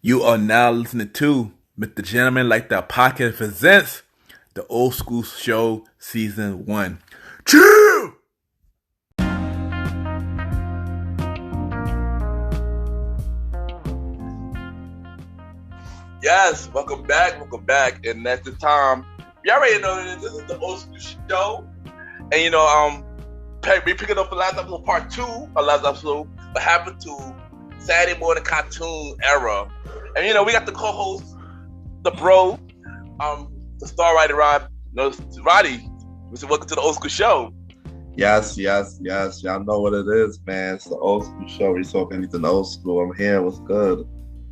You are now listening to Mr. Gentleman Like That Podcast presents the Old School Show Season 1. Chill! Yes, welcome back. And at the time, you already know that this is the Old School Show. And we picking up the last episode, part 2 of last episode, what happened to Saturday morning cartoon era. And we got the co-host, the bro, the star writer Roddy. We said, welcome to the Old School Show. Yes. Y'all know what it is, man. It's the Old School Show. We talk anything old school. I'm here. What's good?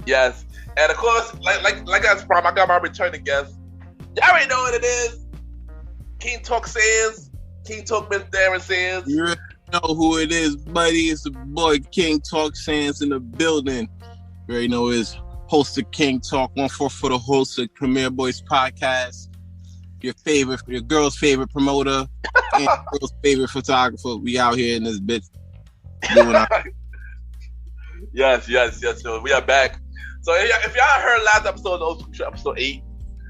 Yes. And of course, like I was I got my returning guest. Y'all already know what it is. King Talk Sands. King Talk Miss Darren Sands. You already know who it is, buddy. It's the boy King Talk Sands in the building. You already know it's host of King Talk, 1-4 for the host of Premier Boys Podcast. Your girl's favorite promoter, and your girl's favorite photographer. We out here in this bitch doing our... Yes. So we are back. So if y'all heard last episode, episode 8,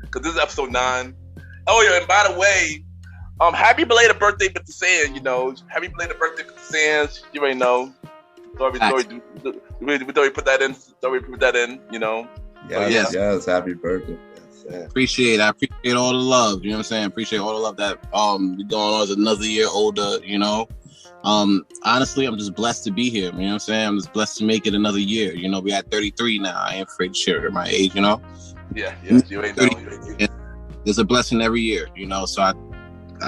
because this is episode 9. Oh yeah, and by the way, happy belated birthday, Mr. Sands. Happy belated birthday, Mr. Sands. You already know. We thought we put that in. Yes. Happy birthday. Yes. Appreciate all the love. You know what I'm saying? Appreciate all the love that we're going on as another year older. Honestly, I'm just blessed to be here. You know what I'm saying? I'm just blessed to make it another year. We at 33 now. I ain't afraid to share it my age. Yeah. You ain't know. There's a blessing every year. So I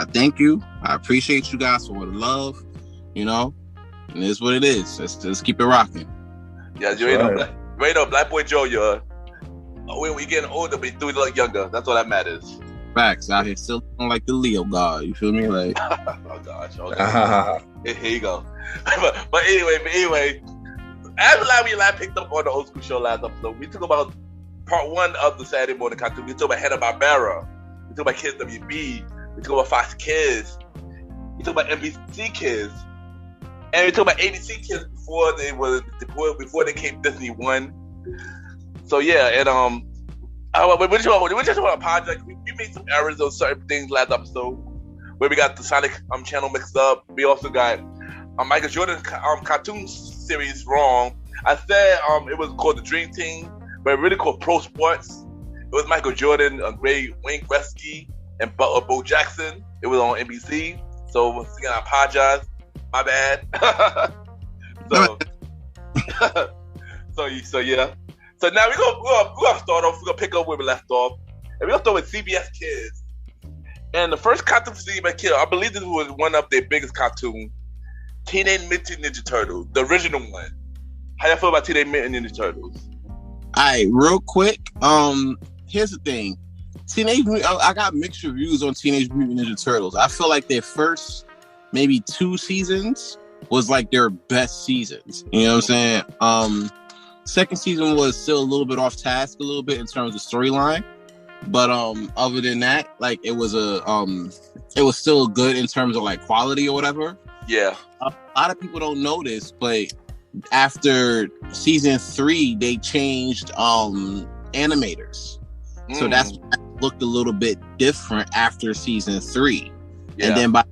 thank you. I appreciate you guys for the love. And it's what it is. Let's keep it rocking. Yeah, you ain't know. Black Boy Joe, when we getting older, we do look younger. That's all that matters. Facts. Out here still looking like the Leo God. You feel me? Like, oh gosh. Here you go. but anyway, as we picked up on the Old School Show last episode, we talked about part 1 of the Saturday morning cartoon. We talked about Hanna-Barbera. We talked about Kids WB. We talked about Fox Kids. We talked about NBC Kids. And we talked about ABC Kids before they came Disney One. So yeah, and we just want to apologize. We made some errors on certain things last episode, where we got the Sonic channel mixed up. We also got Michael Jordan cartoon series wrong. I said it was called the Dream Team, but it really called Pro Sports. It was Michael Jordan, Wayne Gretzky, and Bo Jackson. It was on NBC. So once again, I apologize. My bad. So yeah. So now we're gonna start off. We're gonna pick up where we left off, and we're gonna start with CBS Kids. And the first cartoon for CBS Kids, I believe this was one of their biggest cartoons, Teenage Mutant Ninja Turtles, the original one. How y'all feel about Teenage Mutant Ninja Turtles? All right, real quick. Here's the thing. I got mixed reviews on Teenage Mutant Ninja Turtles. I feel like their first maybe 2 seasons was like their best seasons. You know what I'm saying? Second season was still a little bit off task, a little bit in terms of storyline, but other than that, like it was still good in terms of like quality or whatever. Yeah. A lot of people don't know this, but after season 3, they changed animators, so that's looked a little bit different after season 3, and then by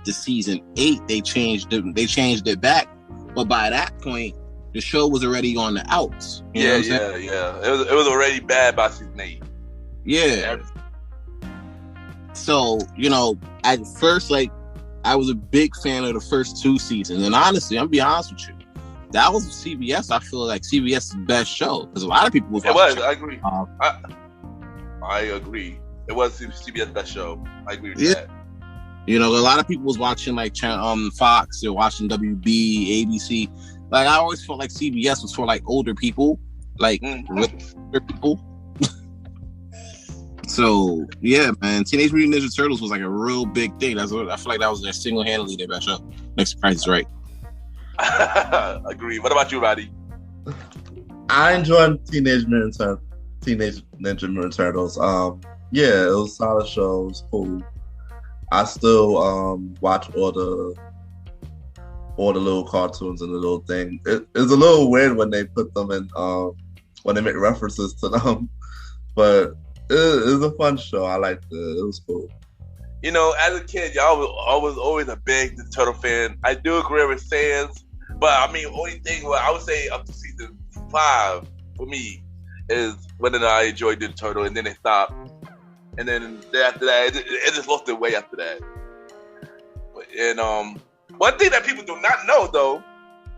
to season 8, they changed it back, but by that point, the show was already on the outs. Yeah. It was already bad by season 8. Yeah. So, at first, like, I was a big fan of the first 2 seasons. And honestly, I'm gonna be honest with you, that was CBS. I feel like CBS's best show. Because a lot of people I agree. I agree. It was CBS's best show. I agree with that. A lot of people was watching like Fox, they're watching WB, ABC. Like, I always felt like CBS was for like older people, like older people. So yeah, man, Teenage Mutant Ninja Turtles was like a real big thing. I feel like that was their single-handedly their best show. Next Price is Right. Agree. What about you, Roddy? I enjoyed Teenage Ninja Mutant Turtles. Yeah, it was a solid show. It was cool. I still watch all the little cartoons and the little thing. It's a little weird when they put them in when they make references to them. But it was a fun show. I liked it. It was cool. You know, as a kid, y'all was always a big Turtle fan. I do agree with Sans, but I mean, only thing I would say up to season 5 for me is when I enjoyed the Turtle, and then they stopped, and then after that, it just lost their way after that. And one thing that people do not know though,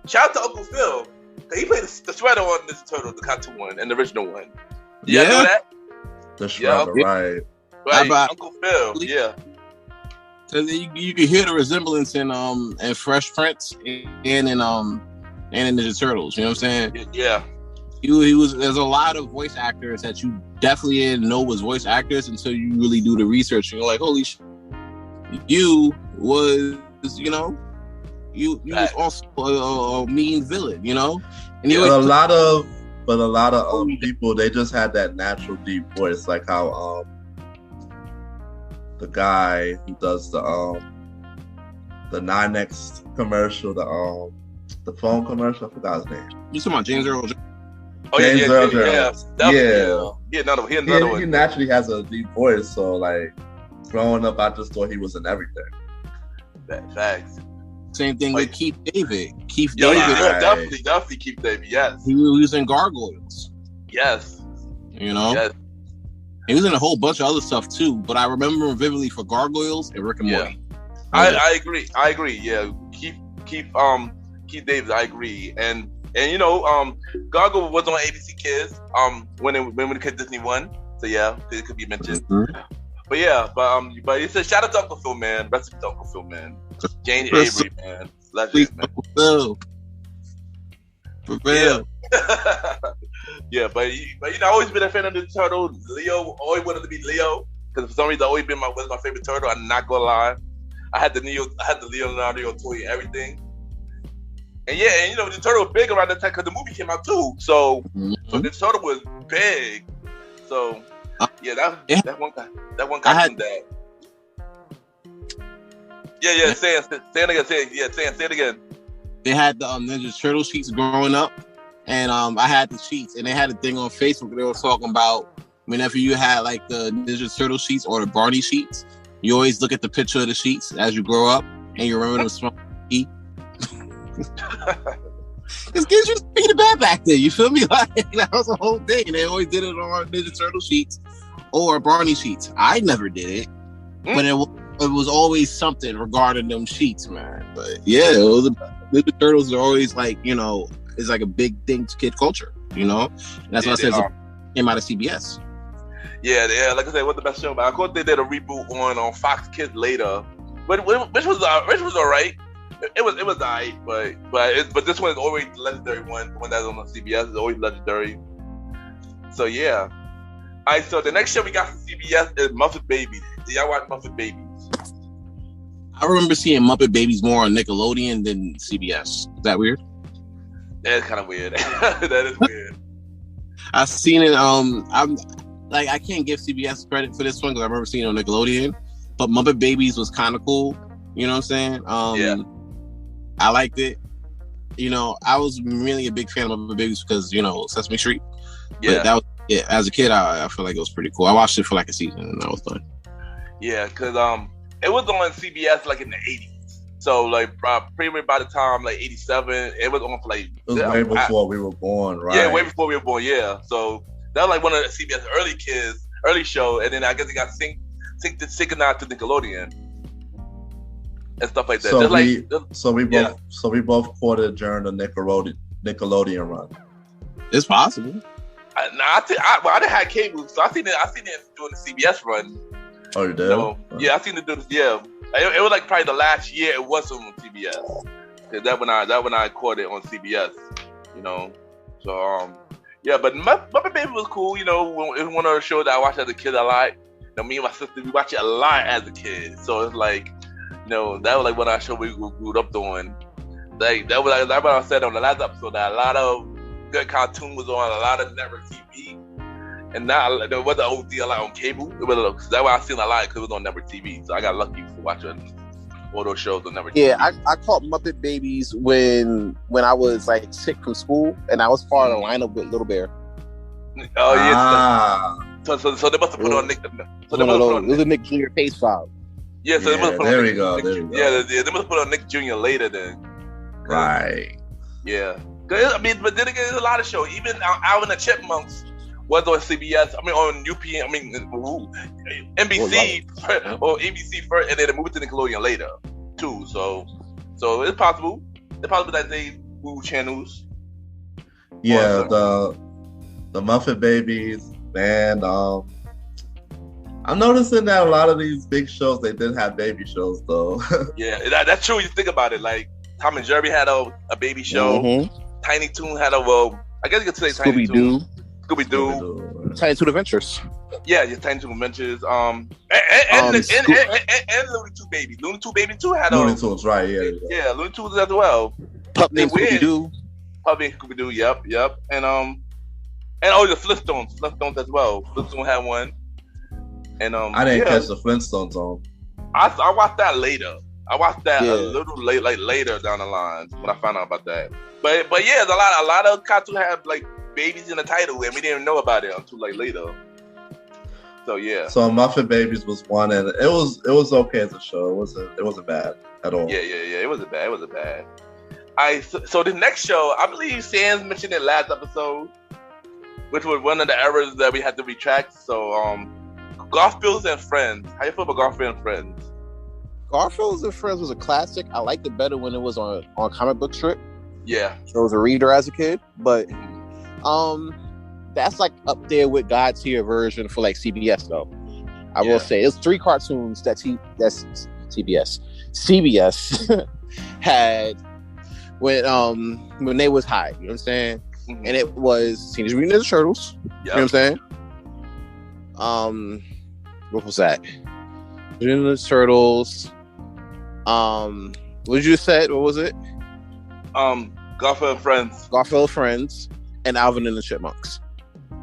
shout out to Uncle Phil, he played the Shredder on this Turtle, the cartoon one and the original one. You know that? The Shredder, right? Right, Uncle Phil, yeah. Cause you can hear the resemblance in Fresh Prince and in Ninja Turtles. You know what I'm saying? Yeah. He was. There's a lot of voice actors that you definitely didn't know was voice actors until you really do the research. And you're like, holy shit, you was also a mean villain. You know. And but a lot of people, they just had that natural deep voice, like how the guy who does the 9X commercial, the phone commercial, I forgot his name. You talking about James Earl Jones? Oh, James Earl Jones. Yeah, another one. He naturally has a deep voice, so like growing up, I just thought he was in everything. Facts. Same thing with Keith David. Definitely Keith David. Yes, he was in Gargoyles. Yes, you know. Yes. He was in a whole bunch of other stuff too, but I remember him vividly for Gargoyles and Rick and Morty. I agree. Yeah, Keith David. I agree. And you know, Gargoyle was on ABC Kids. When it hit Disney 1, so yeah, it could be mentioned. Mm-hmm. But it's a shout out to Uncle Phil, man. Rest in peace, Uncle Phil, man. Jane Avery, man. Legend, man. For real. Yeah, but you know, I've always been a fan of the Turtle. Leo, always wanted to be Leo because for some reason, always been was my favorite Turtle. I'm not gonna lie. I had the Leonardo toy and everything. And yeah, and you know, the Turtle was big around that time because the movie came out too. So the Turtle was big. So yeah, that one cartoon that. Yeah. Say it again. They had the Ninja Turtle sheets growing up, and I had the sheets, and they had a thing on Facebook. They were talking about whenever you had like the Ninja Turtle sheets or the Barney sheets, you always look at the picture of the sheets as you grow up, and you remember the smell eat. Because kids used to be the bad back then. You feel me? Like that was the whole thing. And they always did it on Ninja Turtle sheets or Barney sheets. I never did it, but it was always something regarding them sheets, man. But yeah, Ninja Turtles are always like, you know, it's like a big thing to kid culture, you know? And that's why I said it came out of CBS. Yeah, like I said, it was the best show. But of course, they did a reboot on Fox Kids later, which was all right. It was alright, but this one is always the legendary one. The one that's on CBS is always legendary. So yeah. Alright, so the next show we got from CBS is Muppet Babies. Do y'all watch Muppet Babies? I remember seeing Muppet Babies more on Nickelodeon than CBS. Is that weird? That's kind of weird. That is weird. I've seen it. I'm like, I can't give CBS credit for this one because I remember seeing it on Nickelodeon. But Muppet Babies was kind of cool. You know what I'm saying? Yeah. I liked it. You know, I was really a big fan of Muppet Babies because, you know, Sesame Street. Yeah. But that was, as a kid, I feel like it was pretty cool. I watched it for like a season and I was done. Yeah, because it was on CBS like in the 80s. So like pretty much by the time like 87, it was on for like... It was way before we were born, right? Yeah, way before we were born, yeah. So that was like one of the CBS early show, and then I guess it got synchronized to Nickelodeon and stuff like that. So we both caught it during the Nickelodeon run. It's possible. I didn't have cable, so I seen it during the CBS run. Oh, you did? So, yeah, I seen it do this. Yeah, it was like probably the last year it was on CBS. Cause that when I caught it on CBS, you know. So yeah, but Muppet Baby was cool. You know, it was one of the shows that I watched as a kid a lot. You know, me and my sister we watched it a lot as a kid. So it's like, you know, that was like one of our shows we grew up doing. Like that was what I said on the last episode, that a lot of good cartoon was on a lot of network TV. And now there wasn't OD a lot on cable. That's why I seen a lot because it was on network TV. So I got lucky for watching all those shows on network TV. Yeah, I caught Muppet Babies when I was like sick from school, and I was part of the lineup with Little Bear. Oh yeah. Ah. So they must have put on Nick. So they One of must have put those. on It was a Nick Jr. face foul. Yeah, so they must have put there on we Nick, go. Nick, There we go. Yeah, they must have put on Nick Jr. later then. Right. Yeah. I mean, but then again, there's a lot of shows. Even Alvin and the Chipmunks was on CBS. I mean, on UPN. I mean, NBC or ABC first, and then they moved to Nickelodeon later too. So it's possible. It's possible that they move channels. Yeah, the Muffet Babies, man. I'm noticing that a lot of these big shows, they did have baby shows though. Yeah, that's true. You think about it, like Tom and Jerry had a baby show. Mm-hmm. Tiny Toon had I guess you could say Tiny Scooby-Doo. Toon. Scooby-Doo. Tiny Toon Adventures. Yeah, Tiny Toon Adventures. And Looney Tunes Baby. Looney Tunes Baby too had Looney Tunes, right? Yeah. Looney Tunes as well. Pup named Scooby-Doo. Pup named Scooby-Doo. Yep. And the Flintstones as well. Flintstones had one. And I didn't catch the Flintstones on. I watched that later. I watched that a little late, like later down the line when I found out about that. But yeah, a lot of cartoons have like babies in the title, and we didn't know about it until like later. So yeah. So Muffet Babies was one, and it was okay as a show. It wasn't bad at all. Yeah. It wasn't bad. So the next show, I believe Sans mentioned it last episode, which was one of the errors that we had to retract. So Garfield and Friends. How you feel about Garfield and Friends? Garfield and Friends was a classic. I liked it better when it was on comic book strip. Yeah. So I was a reader as a kid, but that's like up there with God tier version for like CBS though. I will say it's 3 cartoons that's CBS had when they was high. You know what I'm saying? Mm-hmm. And it was Teenage Mutant Ninja Turtles. Yep. You know what I'm saying? What was that? Ninja Turtles. What did you say? What was it? Garfield Friends, and Alvin and the Chipmunks.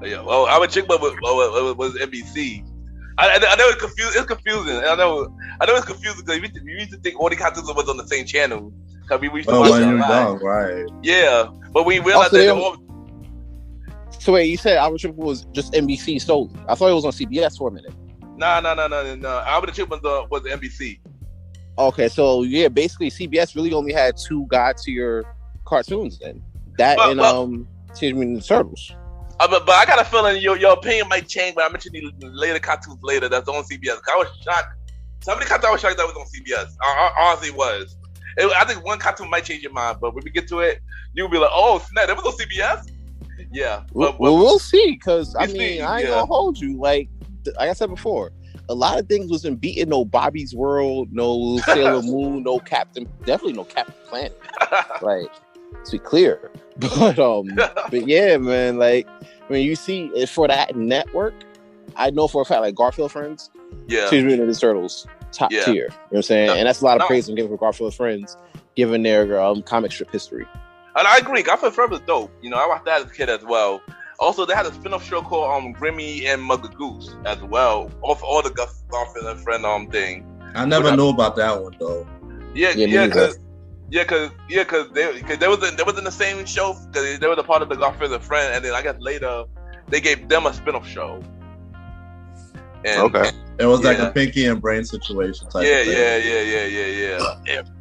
Yeah. Well, Alvin Chipmunk was NBC. I know it's confusing. It's confusing. I know it's confusing because we used to think all the cartoons was on the same channel. Cause we used to watch it live. Right? Yeah, but we realized that. So wait, you said Alvin Chipmunk was just NBC solely? I thought it was on CBS for a minute. No. Alvin Chipmunk was NBC. Okay, so yeah, basically CBS really only had 2 God tier cartoons then. That and Teenage Mutant Ninja Turtles. But I got a feeling your opinion might change when I mention these later cartoons later that's on CBS. I was shocked. Some of the cartoons I was shocked that was on CBS. Honestly, was. I think one cartoon might change your mind, but when we get to it, you'll be like, "Oh snap, that was on CBS." Yeah. Well, we'll see. Because I ain't gonna hold you. Like I said before, a lot of things wasn't beating. No Bobby's World, no Sailor Moon, definitely no Captain Planet. Like, to be clear. But yeah, man. Like when you see it for that network, I know for a fact, like Garfield Friends, Teenage Mutant Ninja Turtles, top tier. You know what I'm saying? And that's a lot of praise I'm giving for Garfield Friends, given their comic strip history. And I agree. Garfield Friends was dope. You know, I watched that as a kid as well. Also, they had a spin-off show called Grimmy and Mugga Goose as well. All the Garfield and Friend thing. I never knew about that one though. Because they was in the same show because they were a part of the Garfield and Friend, and then I guess later they gave them a spin-off show. And, okay. It was like a Pinky and Brain situation type of thing. Yeah.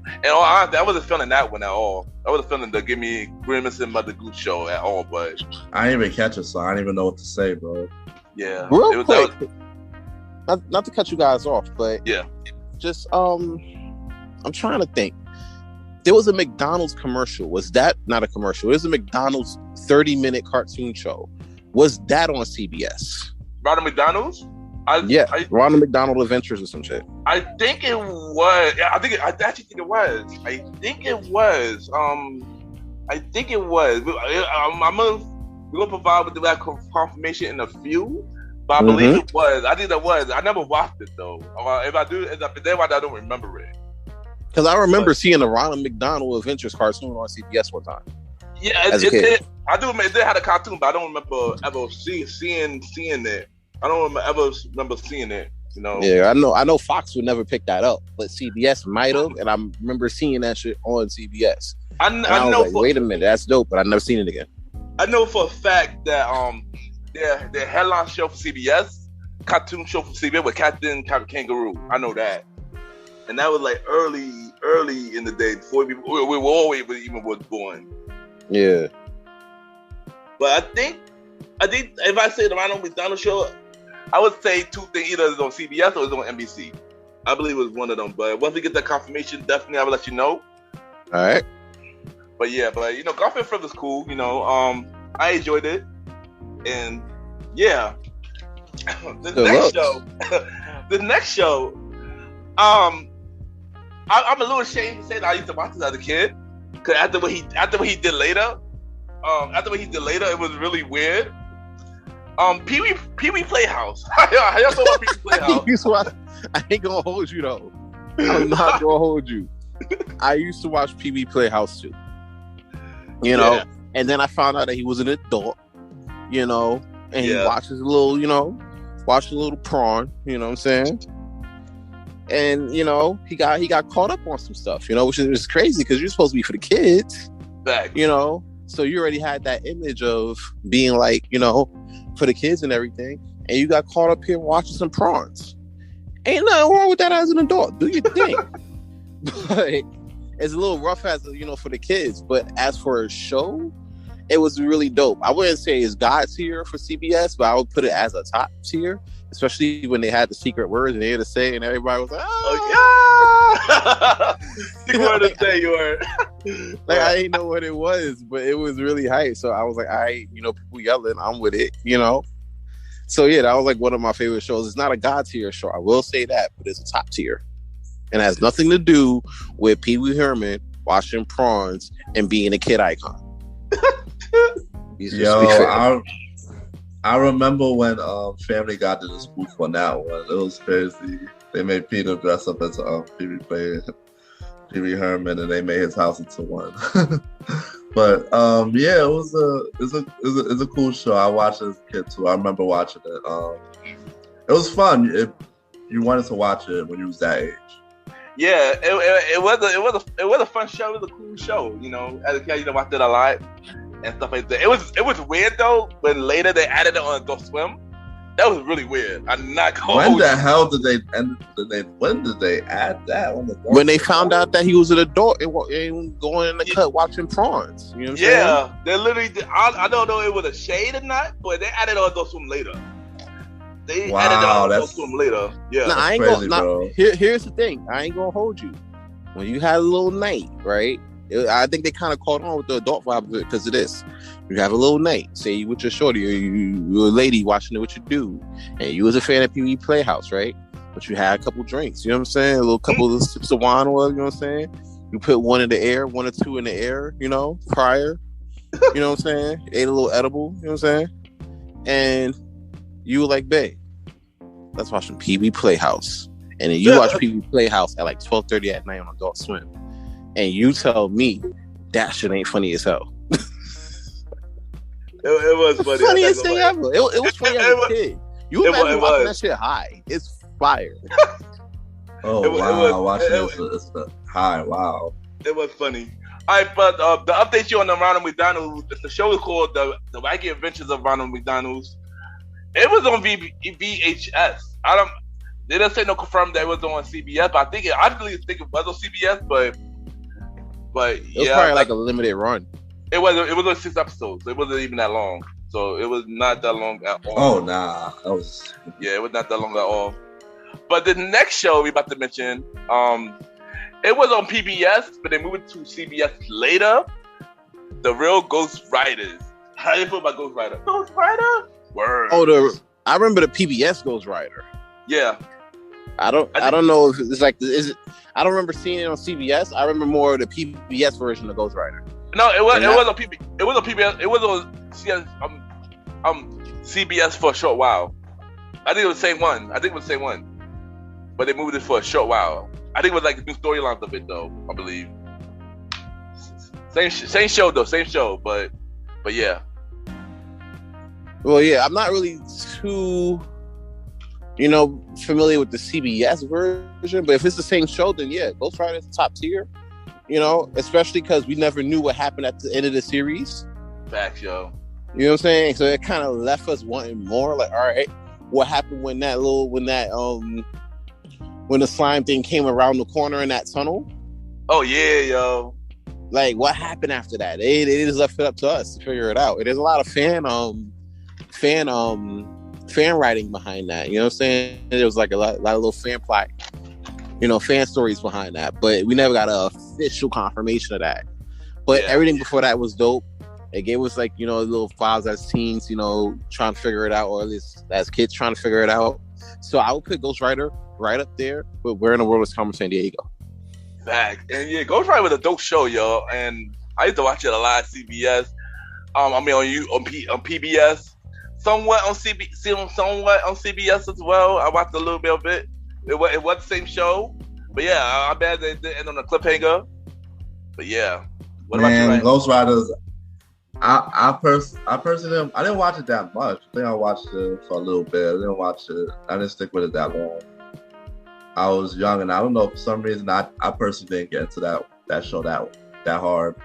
And all honestly, I wasn't feeling that one at all. I wasn't feeling the Give Me Grimace and Mother Goose show at all, but I didn't even catch it, so I don't even know what to say, bro. Yeah. Real quick, not to cut you guys off, but just I'm trying to think. There was a McDonald's commercial. Was that not a commercial? It was a McDonald's 30-minute cartoon show. Was that on CBS? Ronald McDonald's? Ronald McDonald Adventures or some shit. I think it was. Yeah, I actually think it was. I think it was. We're gonna provide with that confirmation in a few, but I believe it was. I think that was. I never watched it though. If I do, I don't remember it. Because I remember seeing the Ronald McDonald Adventures cartoon on CBS one time. Yeah, it did. I do. It did have a cartoon, but I don't remember ever seeing it. I don't ever remember seeing it, you know. Yeah, I know Fox would never pick that up, but CBS might have, and I remember seeing that shit on CBS. I know. Like, wait a minute, that's dope, but I've never seen it again. I know for a fact that their headline show for CBS, cartoon show for CBS with Captain Kangaroo. I know that, and that was like early in the day before we were always even was born. Yeah. But I think if I say the Ronald McDonald show, I would say two things: either it's on CBS or it's on NBC. I believe it was one of them. But once we get that confirmation, definitely I will let you know. All right. But Garfield Film is cool. I enjoyed it, and yeah, the next show, I'm a little ashamed to say that I used to watch this as a kid, because after what he did later, it was really weird. Pee Wee Playhouse. How y'all feel about Pee Wee Playhouse? I ain't gonna hold you though. I'm not gonna hold you. I used to watch Pee Wee Playhouse too. And then I found out that he was an adult, and he watches a little, watched a little prawn, you know what I'm saying? And, he got caught up on some stuff, which is crazy because you're supposed to be for the kids, Back. So you already had that image of being like, for the kids and everything. And you got caught up here watching some prawns. Ain't nothing wrong with that as an adult. Do your thing. But it's a little rough as, for the kids. But as for a show, it was really dope. I wouldn't say it's God tier for CBS, but I would put it as a top tier, especially when they had the secret words and they had to say, and everybody was like, "Oh yeah!" Secret word to say you were. Like I didn't know what it was, but it was really hype. So I was like, people yelling, I'm with it, So yeah, that was like one of my favorite shows. It's not a God tier show, I will say that, but it's a top tier, and it has nothing to do with Pee Wee Herman washing prawns and being a kid icon. I remember when Family Guy did a spoof on that one. It was crazy. They made Peter dress up as Pee Wee Herman, and they made his house into one. But it was a cool show. I watched it as a kid too. I remember watching it. It was fun. You wanted to watch it when you was that age. Yeah, it was a fun show. It was a cool show. As a kid, watched it a lot and stuff like that. It was weird though when later they added it on Adult Swim. That was really weird. I'm not going. When the hell did they add that on the? When they found out that he was an adult and going in the cut watching prawns. You know what I'm saying? They literally. I don't know if it was a shade or not, but they added on Adult Swim later. They added on Adult Swim later. Yeah, I ain't crazy, bro. Here's the thing. I ain't gonna hold you. When you had a little night, right? I think they kind of caught on with the adult vibe because of this. You have a little night, say you with your shorty, or you're a lady watching it with your dude, and you was a fan of Pee Wee Playhouse, right? But you had a couple drinks, you know what I'm saying? A little couple of sips of wine or whatever, you know what I'm saying? You put one in the air, one or two in the air, prior. You know what I'm saying? Ate a little edible, you know what I'm saying? And you were like, babe, let's watch some Pee Wee Playhouse. And then you watch Pee Wee Playhouse at like 12:30 at night on Adult Swim. And you tell me that shit ain't funny as hell. It was funny. Funniest thing ever. It was funny as a kid. You imagine watching that shit high. It's fire. Watching this high. Wow. It was funny. All right, but the update you on the Ronald McDonald, the show is called The Wacky Adventures of Ronald McDonald's. It was on VHS. They didn't say no confirmed that it was on CBS, but I really think it was on CBS, but it was probably like a limited run. It was only 6 episodes. It wasn't even that long. So it was not that long at all. Oh nah. It was not that long at all. But the next show we about to mention, it was on PBS, but they moved it to CBS later. The Real Ghost Riders. How do you feel about Ghost Rider? Ghost Rider? Word. I remember the PBS Ghost Rider. Yeah. I don't know if it's like, I don't remember seeing it on CBS. I remember more of the PBS version of Ghost Rider. No, it was on PBS. It was on PBS. It was on CBS for a short while. I think it was the same one. But they moved it for a short while. I think it was like new storylines of it though, I believe. Same show though, but yeah. Well, yeah, I'm not really too familiar with the CBS version, but if it's the same show, then yeah, Ghost Rider is top tier. Especially because we never knew what happened at the end of the series. Facts, yo. You know what I'm saying? So it kind of left us wanting more. Like, all right, what happened when the slime thing came around the corner in that tunnel? Oh yeah, yo. Like, what happened after that? It is left it up to us to figure it out. There's a lot of fan writing behind that. You know what I'm saying? There was like a lot of little fan plot, fan stories behind that. But we never got an official confirmation of that. But everything before that was dope. It gave us like, little vibes as teens, trying to figure it out, or at least as kids trying to figure it out. So I would put Ghost Rider right up there with Where in the World is Carmen Sandiego. Fact. And yeah, Ghost Rider was a dope show, yo. And I used to watch it a lot at CBS. On PBS. Somewhat on CBS as well. I watched a little bit of it. It was the same show. But yeah, I'm bad they didn't end on a cliffhanger. But yeah. What about you, Ryan? Ghost Riders, I personally didn't watch it that much. I think I watched it for a little bit. I didn't stick with it that long. I was young, and I don't know, for some reason I personally didn't get into that show that hard.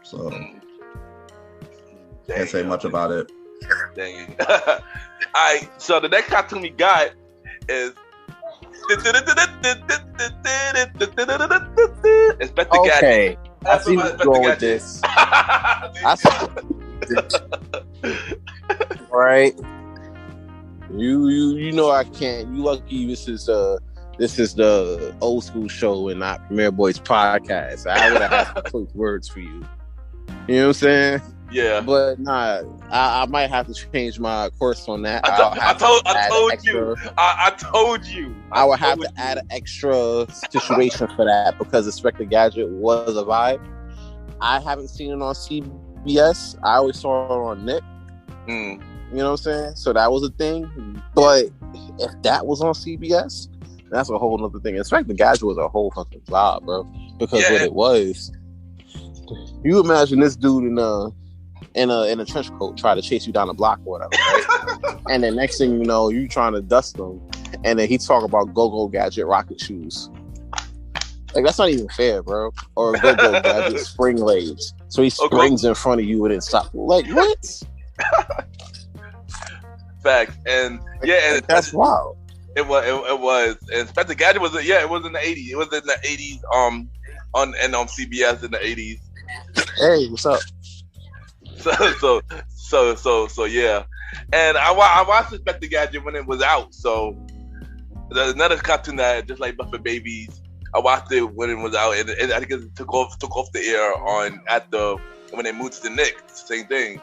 So can't say much about it. Dang. All right, so the next cartoon we got is Inspector Gadget. I see what's going with this. Right. You know I can't. You lucky this is the old school show and not Premier Boys podcast. I would have had some quick words for you. You know what I'm saying? Yeah. But nah, I might have to change my course on that. I told you. I would have to add an extra situation for that because Inspector Gadget was a vibe. I haven't seen it on CBS. I always saw it on Nick. You know what I'm saying? So that was a thing. But if that was on CBS, that's a whole other thing. Inspector Gadget was a whole fucking vibe, bro. Because what it was, you imagine this dude in a trench coat try to chase you down the block or whatever, right? And then next thing you know, you trying to dust him, and then he talk about Go-Go Gadget rocket shoes. Like, that's not even fair, bro. Or Go-Go Gadget spring legs. So he springs in front of you and then stop. Like, what? Fact. And yeah, and that's wild. It was. And Inspector Gadget was it was in the 80s. It was in the 80s on CBS in the 80s. Hey, what's up? So yeah. And I watched Inspector Gadget when it was out. So there's another cartoon that just like Buffett Babies. I watched it when it was out, and I think it took off the air when they moved to the Nick. Same thing.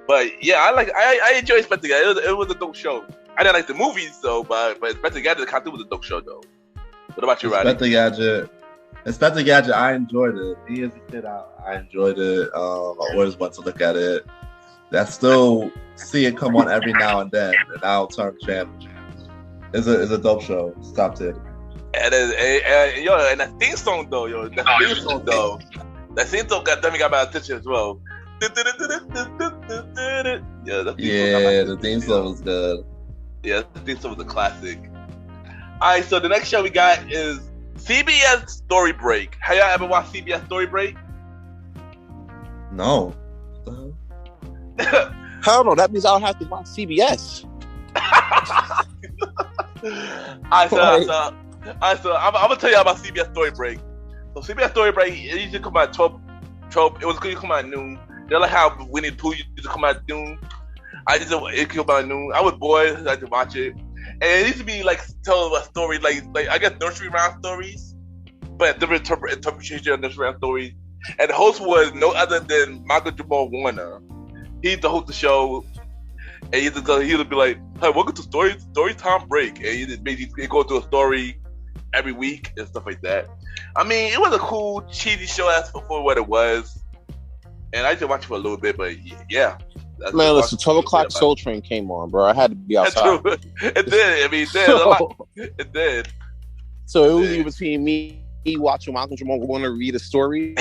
But yeah, I enjoy Inspector Gadget. It was a dope show. I didn't like the movies though, but Inspector Gadget, the cartoon was a dope show though. What about you, Roddy? Inspector Gadget, I enjoyed it. Me as a kid, I enjoyed it. I always went to look at it. I still see it come on every now and then, and I'll turn channel. It's a dope show. It's top tier. And that theme song though, that theme song got my attention as well. Yeah, the theme song was good. Yeah, the theme song was a classic. All right, so the next show we got is CBS Story Break. Have y'all ever watched CBS Story Break? No. Hell no, that means I'll have to watch CBS. Alright, so I'm gonna tell you about CBS Story Break. So CBS Story Break, it used to come out 12. It was going to come out at noon. They're like how Winnie the Pooh used to come out at noon. It came out at noon. I was bored, so I had to watch it. And it used to be like tell a story, like I guess nursery rhyme stories, but different interpretation of nursery rhyme stories. And the host was no other than Michael Jamal Warner. He used to host the show, and he would be like, "Hey, welcome to Story Time Break," and he just basically go through a story every week and stuff like that. I mean, it was a cool, cheesy show as for what it was, and I just watched it for a little bit, but yeah. Man, listen, 12 o'clock Soul Train came on, bro. I had to be outside. It did. I mean, it did. A lot. It did. So it was either between me watching Michael Jamal Warner read a story,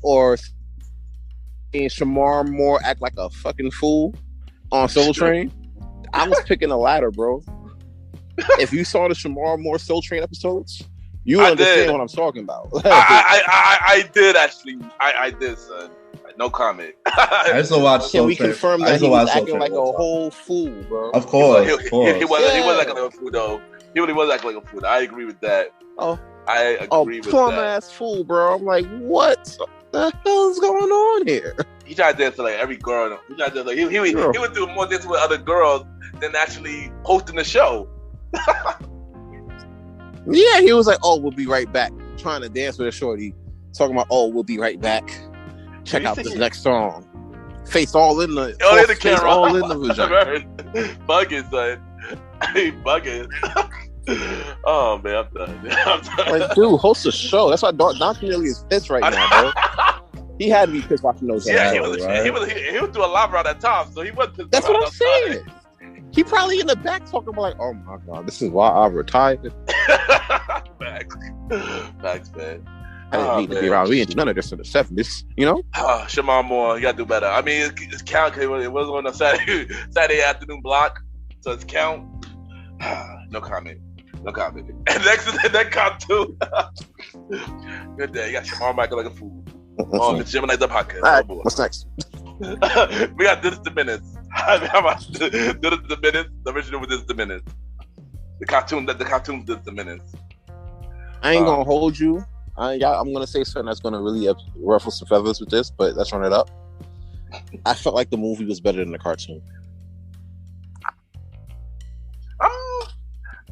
or seeing Shamar Moore act like a fucking fool on Soul Train. I was picking the latter, bro. If you saw the Shamar Moore Soul Train episodes, you understand what I'm talking about. I did actually. I did, son. No comment. I used to watch. Can we confirm that he was acting like a whole fool, bro? Of course, He was acting like a fool, though. He really was acting like a fool. I agree with that. I agree with that. Plum ass fool, bro. I'm like, what the hell is going on here? He tried to dance to like every girl. He tried to like he would do more dancing with other girls than actually hosting the show. Yeah, he was like, "Oh, we'll be right back." Trying to dance with a shorty, talking about, "Oh, we'll be right back. Check out this next song." Face all in the camera, all in the vagina. Bugging, son. Hey, bugging. Oh man, I'm done. Like, dude, host a show. That's why Don Cornelius is pissed right now, bro. He had to be pissed watching those. Yeah, he was doing a lot around that time, so he wasn't pissed. That's what I'm saying. He probably in the back talking about like, "Oh my god, this is why I retired." Facts, man. I didn't need to be around. We didn't do none of this in the 70s, you know? Shamar Moore, you gotta do better. I mean, it's count. It was on a Saturday afternoon block, so it's count. No comment. And next is that cartoon. Good day. You got Shamar Michael like a fool. On the Gemini the podcast. All right, what's next? We got This the Minutes. This the Minutes. The original with This the Minutes. The cartoon This the Minutes. I ain't gonna hold you. I'm gonna say something that's gonna really ruffle some feathers with this, but let's run it up. I felt like the movie was better than the cartoon.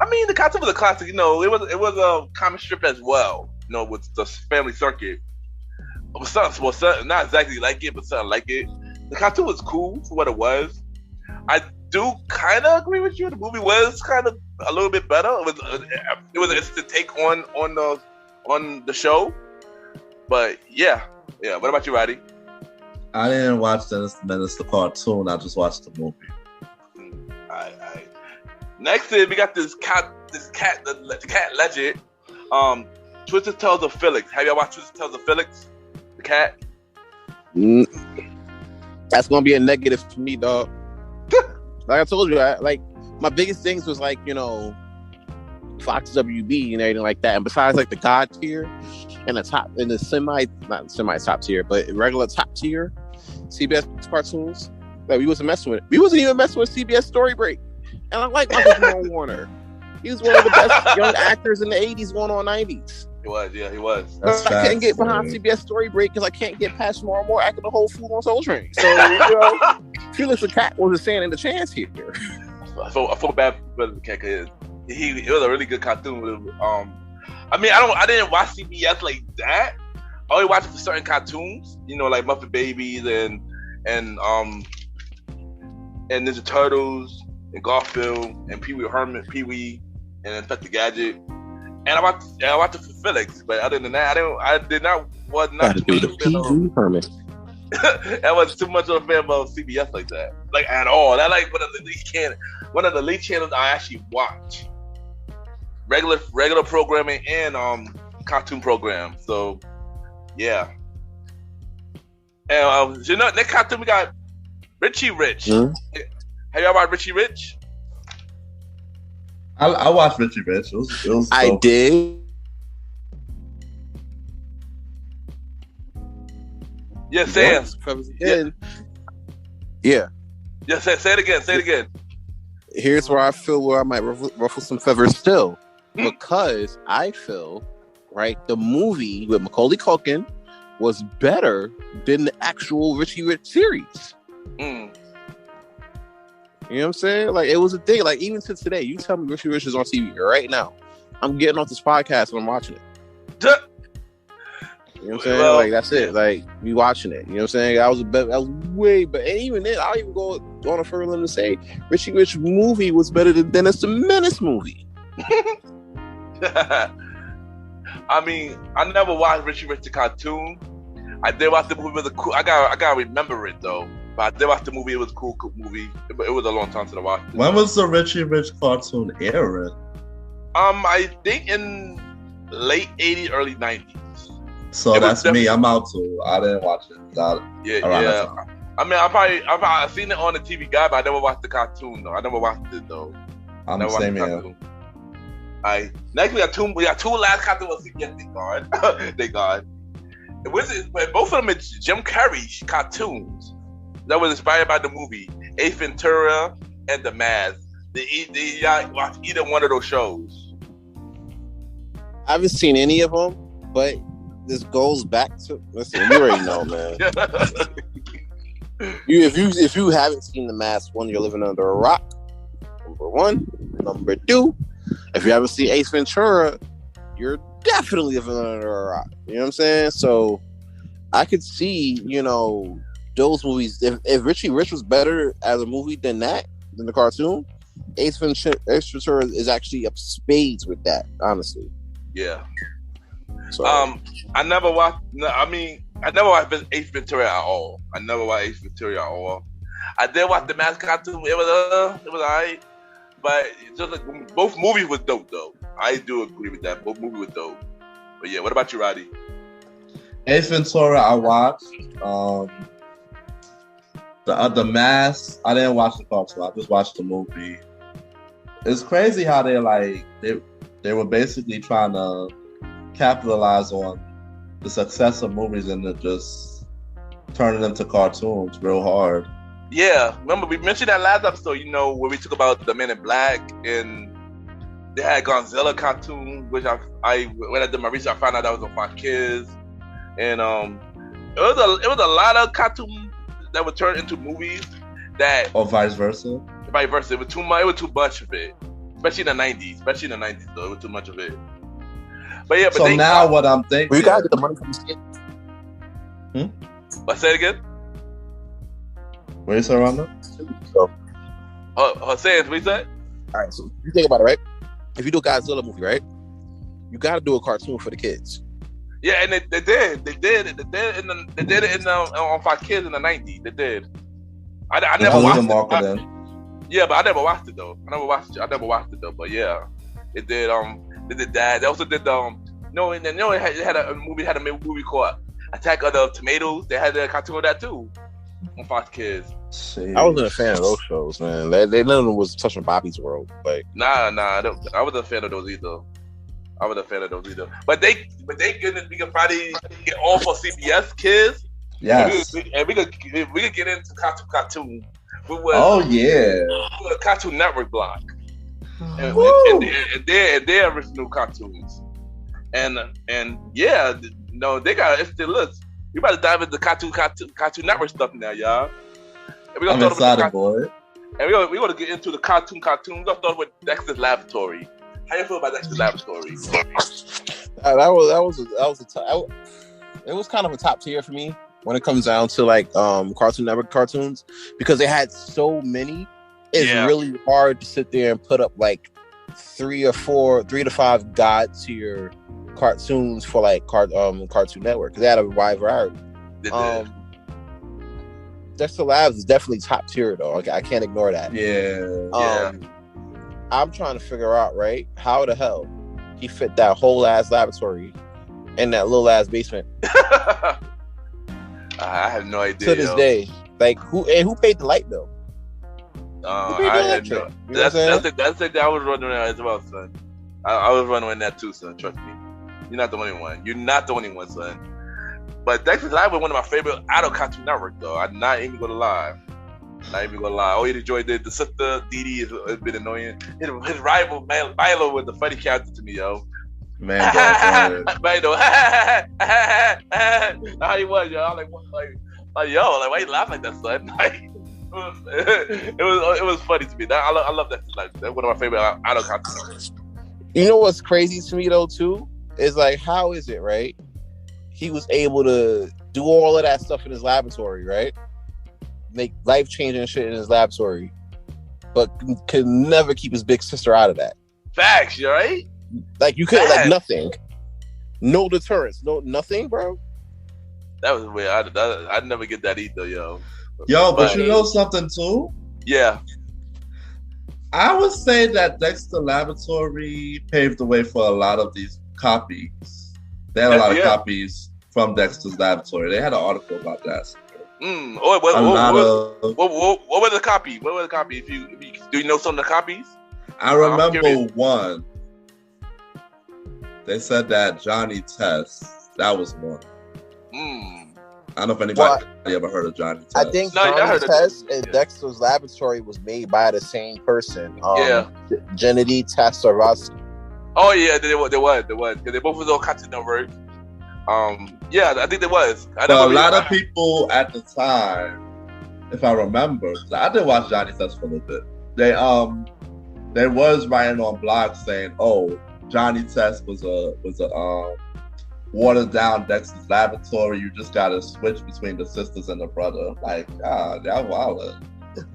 I mean, the cartoon was a classic. You know, it was a comic strip as well. You know, with the Family Circuit. It was something not exactly like it, but something like it. The cartoon was cool for what it was. I do kind of agree with you. The movie was kind of a little bit better. It was an instant take on the show. But yeah. What about you, Roddy? I didn't watch the cartoon. I just watched the movie. Alright. Next is we got the cat legend. Twisted Tales of Felix. Have y'all watched Twisted Tales of Felix? The cat. That's gonna be a negative for me, dog. Like I told you, my biggest things was like, you know, Fox WB and everything like that. And besides like the God tier and the top and the not semi top tier, but regular top tier CBS cartoons that we wasn't messing with. We wasn't even messing with CBS Story Break. And I like Michael Warner. He was one of the best young actors in the 80s going on 90s. He was. I couldn't get behind CBS Story Break because I can't get past Tomorrow More acting the whole fool on Soul Train. So, you know, Felix the Cat wasn't standing the chance here. I feel bad for the cat because it was a really good cartoon. I mean, I didn't watch CBS like that. I only watched it for certain cartoons, you know, like Muppet Babies and Ninja Turtles and Garfield and Pee Wee and Infected Gadget. And I watched it for Felix, but other than that, was not too much of a fan of Hermit. I wasn't too much of a fan of CBS like that, like at all. That like one of the least channels I actually watch. Regular programming and cartoon program. So yeah. And next cartoon we got Richie Rich. Mm-hmm. Have y'all watched Richie Rich? I watched Richie Rich. It was I did. Yeah, Sam. Yeah. Yeah, say it again. Here's where I feel I might ruffle some feathers still. Because I feel, right, the movie with Macaulay Culkin was better than the actual Richie Rich series. You know what I'm saying? Like, it was a thing. Like, even to today, you tell me Richie Rich is on TV right now. I'm getting off this podcast and I'm watching it. You know what I'm saying? Well, like, that's it. Like, we watching it. You know what I'm saying? That was way better. And even then, I'll even go on a further limb to say Richie Rich movie was better than Dennis the Menace movie. I mean, I never watched Richie Rich the cartoon. I did watch the movie with a cool. I gotta remember it though. But I did watch the movie. It was a cool movie. It was a long time since I watched it. When was the Richie Rich cartoon airing? I think in late 80s, early 90s. So that's me. I'm out too. I didn't watch it. Yeah. I mean, I've seen it on the TV guide, but I never watched the cartoon though. I never watched it though. I'm the same here. Next we got two last cartoons on CBS. Thank God. But both of them are Jim Carrey cartoons that was inspired by the movie Ace Ventura and The Mask. Did y'all watch either one of those shows? I haven't seen any of them, but this goes back to listen. You already know, man. If you haven't seen The Mask, one, you're living under a rock. Number one. Number two, if you haven't seen Ace Ventura, you're definitely living under a rock. You know what I'm saying? So I could see, those movies. If Richie Rich was better as a movie than the cartoon, Ace Ventura is actually up spades with that, honestly. Yeah. So, I never watched Ace Ventura at all. I did watch The Mask cartoon. It was alright, but just like both movies was dope though. I do agree with that. Both movies was dope. But yeah, what about you, Roddy? Ace Ventura, I watched. The Mask, I didn't watch the cartoon. I just watched the movie. It's crazy how they were basically trying to capitalize on the success of movies and then just turning them to cartoons real hard. Yeah, remember we mentioned that last episode, where we talk about the Men in Black, and they had Godzilla cartoon, which I when I did my research, I found out that was on Fox Kids, and it was a lot of cartoons that would turn into movies that, or vice versa. It was too much. It was too much of it, especially in the 90s. Though it was too much of it. But yeah, so now what I'm thinking, we gotta get the money from the skit. Let's say it again. What is Rondo? So, say it. What you said? All right, so you think about it, right? If you do a Godzilla movie, right, you got to do a cartoon for the kids. Yeah, and they did it on Fox Kids in the 90s. They did. I never watched it. Yeah, but I never watched it though. I never watched it though. But yeah, it did. They did that. They also did it had a movie called Attack of the Tomatoes. They had a cartoon of that too on Fox Kids. I wasn't a fan of those shows, man. None of them was touching Bobby's World. Like, nah, I wasn't a fan of those either. But we can probably get all for CBS Kids. Yes. And we could get into cartoon. A Cartoon Network block. And their original cartoons. And yeah, they got it still looks. We about to dive into Cartoon Network stuff now, y'all. And I'm excited, boy. And we're gonna get into the cartoons. We're gonna start with Dexter's Laboratory. How you feel about Dexter's Laboratory? It was kind of a top tier for me when it comes down to like Cartoon Network cartoons, because they had so many. It's really hard to sit there and put up like 3 to 5 god tier cartoons for like Cartoon Network, because they had a wide variety. Dexter Labs is definitely top tier though. I can't ignore that. Yeah. I'm trying to figure out, right, how the hell he fit that whole ass laboratory in that little ass basement. I have no idea. To this day, like who paid the light bill? I had no. That's the thing I was running around as well, son. I was running around that too, son. Trust me. You're not the only one, son. But Dexter's Lab was one of my favorite out of Cartoon Network, though. I'm not even gonna lie. Oh, you enjoyed the sister Dee Dee has been annoying. His rival Milo was the funny character to me, yo. Man, Milo, how he was, yo. I'm like, what, like, yo, like, why you laugh like that, son? Like, it was funny to me. I love that. Like, that's one of my favorite out of Cartoon Network. You know what's crazy to me though too is like, how is it, right? He was able to do all of that stuff in his laboratory, right? Make life-changing shit in his laboratory, but could never keep his big sister out of that. Facts, you right? Like, you couldn't, like, nothing. No deterrence. Nothing, bro. That was weird. I'd never get that either, yo. But you know something, too? Yeah. I would say that Dexter Laboratory paved the way for a lot of these copies. They had a lot of copies from Dexter's Laboratory. They had an article about that. What were the copies? What were the copies? Do you know some of the copies? I remember one. They said that Johnny Test, that was one. I don't know if anybody ever heard of Johnny Test. I think Johnny Test and Dexter's Laboratory was made by the same person. Gennady Tastarovsky. Oh yeah, they was. Because they both was on Cartoon Network. Yeah, I think there was. But a lot of people at the time, if I remember, I did watch Johnny Test for a little bit. They was writing on blogs saying, "Oh, Johnny Test was a watered down Dexter's Laboratory. You just gotta switch between the sisters and the brother." Like, God, y'all wildin'.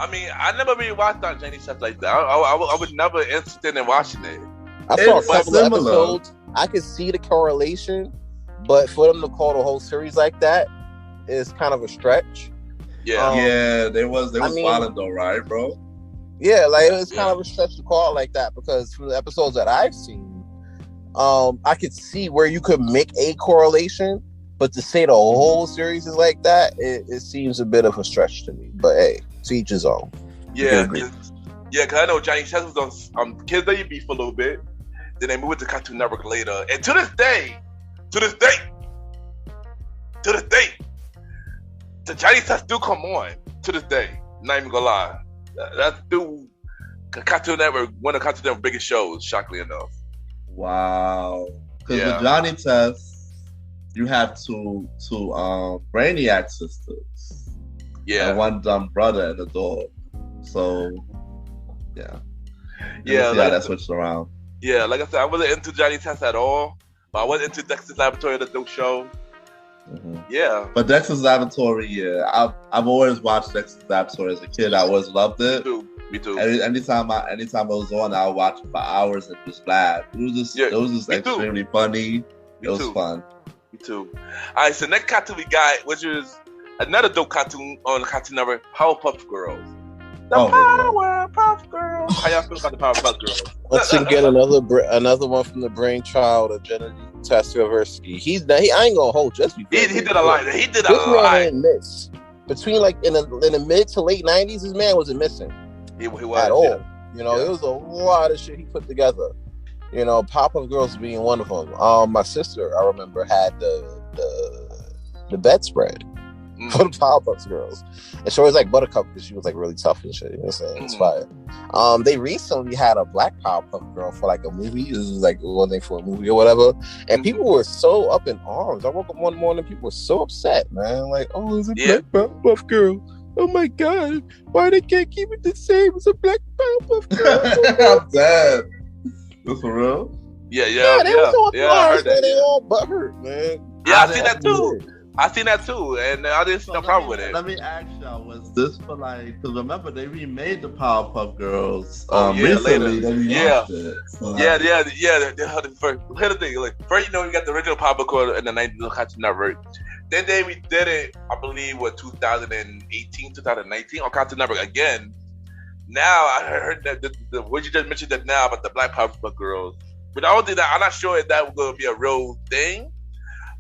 I mean, I never really watched that Johnny Test like that. I was never interested in watching it. I saw a couple of episodes. I could see the correlation, but for them to call the whole series like that is kind of a stretch. Yeah, they was wildin' though, right, bro? Yeah, like it was kind of a stretch to call it like that, because from the episodes that I've seen, I could see where you could make a correlation, but to say the whole series is like that, it seems a bit of a stretch to me. But hey, to each his own. Yeah, because I know Johnny Test was on Kids WB for a little bit. Then they moved to Cartoon Network later, and to this day, the Johnny Test do come on to this day. Not even gonna lie, that's still Cartoon Network, one of Cartoon Network's biggest shows. Shockingly enough. Wow. Because with Johnny Test, you have two Brainiac sisters. Yeah. And one dumb brother and a dog. So, yeah. Yeah. Like, that switched around. Yeah, like I said, I wasn't into Johnny Test at all. But I was into Dexter's Laboratory, the dope show. Mm-hmm. Yeah. But Dexter's Laboratory, I've always watched Dexter's Laboratory as a kid. I always loved it. Me too. Anytime it was on, I would watch it for hours and just laugh. It was just extremely funny. It was fun. Me too. All right, so next cartoon we got, which is another dope cartoon on Cartoon Network, Powerpuff Girls. Powerpuff Girls. How y'all feel about the Powerpuff Girls? Once again, another one from the brainchild of Gennady Tastarovsky. I ain't gonna hold just because he did a lot. He did a lot. Man didn't miss. Between like in the mid to late 90s, this man wasn't missing. He was at all. Yeah. You know, it was a lot of shit he put together. You know, Powerpuff Girls being one of them. My sister, I remember, had the bedspread for the Powerpuff Girls, and she was like Buttercup because she was like really tough and shit. You know what I'm saying? It's fire. They recently had a black Powerpuff Girl for like a movie. This was like one thing for a movie or whatever, and people were so up in arms. I woke up one morning, people were so upset, man. Like, oh, it's a black Powerpuff Girl. Oh my God! Why they can't keep it the same as a black Powerpuff Girl? I'm dead. This for real? Yeah. They was on bars, man. They all butthurt, man. Yeah, I seen that too. And I didn't see no problem with it. Let me ask y'all: was this for like? Because remember, they remade the Powerpuff Girls. Recently. Later. Here's the thing: like, first, you got the original Powerpuff Girl in the 90s Cartoon Network. Then they redid it, I believe, 2018, 2019 on Cartoon Network again. Now I heard that what you just mentioned that now about the Black Powerpuff Girls, but I don't think that. I'm not sure if that was going to be a real thing.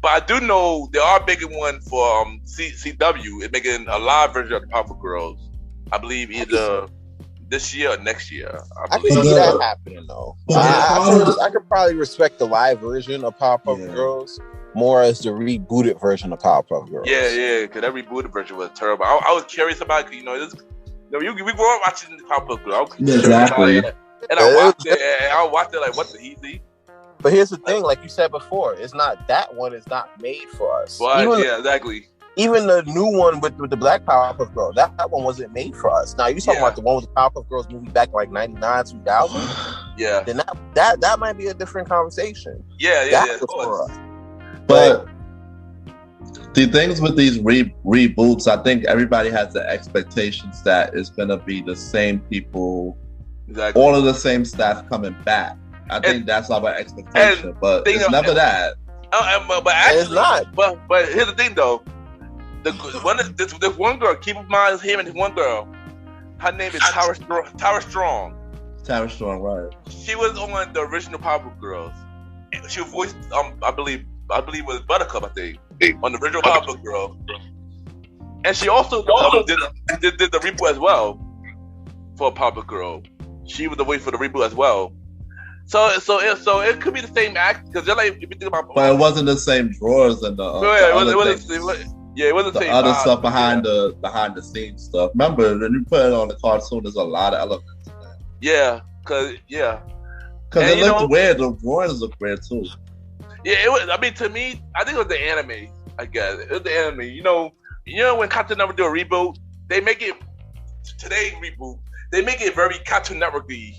But I do know they are making one for CW. It's making a live version of the Powerpuff Girls. I believe either this year or next year. I can see that happening though. I could probably respect the live version of Powerpuff Girls more as the rebooted version of Powerpuff Girls. Yeah, because that rebooted version was terrible. I was curious about it, we grew up watching the Powerpuff Girls. Exactly. And I watched it like, what's the easy? But here's the thing, like you said before, it's not that one is not made for us. Well, exactly. Even the new one with the Black Powerpuff Girl, that one wasn't made for us. Now you talking about the one with the Powerpuff Girls movie back in like 99, 2000. Yeah. Then that might be a different conversation. Yeah. For us. But the things with these reboots, I think everybody has the expectations that it's gonna be the same people, all of the same staff coming back. I think that's our expectation, but it's never that. But actually, it's not. But here's the thing, though. This one girl, keep in mind, him and this one girl. Her name is Tara Strong. Tara Strong, right? She was on the original Powerpuff Girls. She voiced, I believe it was Buttercup, I think, on the original Powerpuff Girl. And she also did the reboot as well for Powerpuff Girl. She was the voice for the reboot as well. So it could be the same act because they're like if you think about. But it wasn't the same drawers and the. It wasn't the same. Other stuff behind the scenes stuff. Remember, when you put it on the cartoon, there's a lot of elements in that. Yeah, because it looked weird. The drawings look weird too. Yeah, it was. I mean, to me, I think it was the anime. I guess it was the anime. You know when Cartoon Network do a reboot, they make it today reboot. They make it very Cartoon Network-y.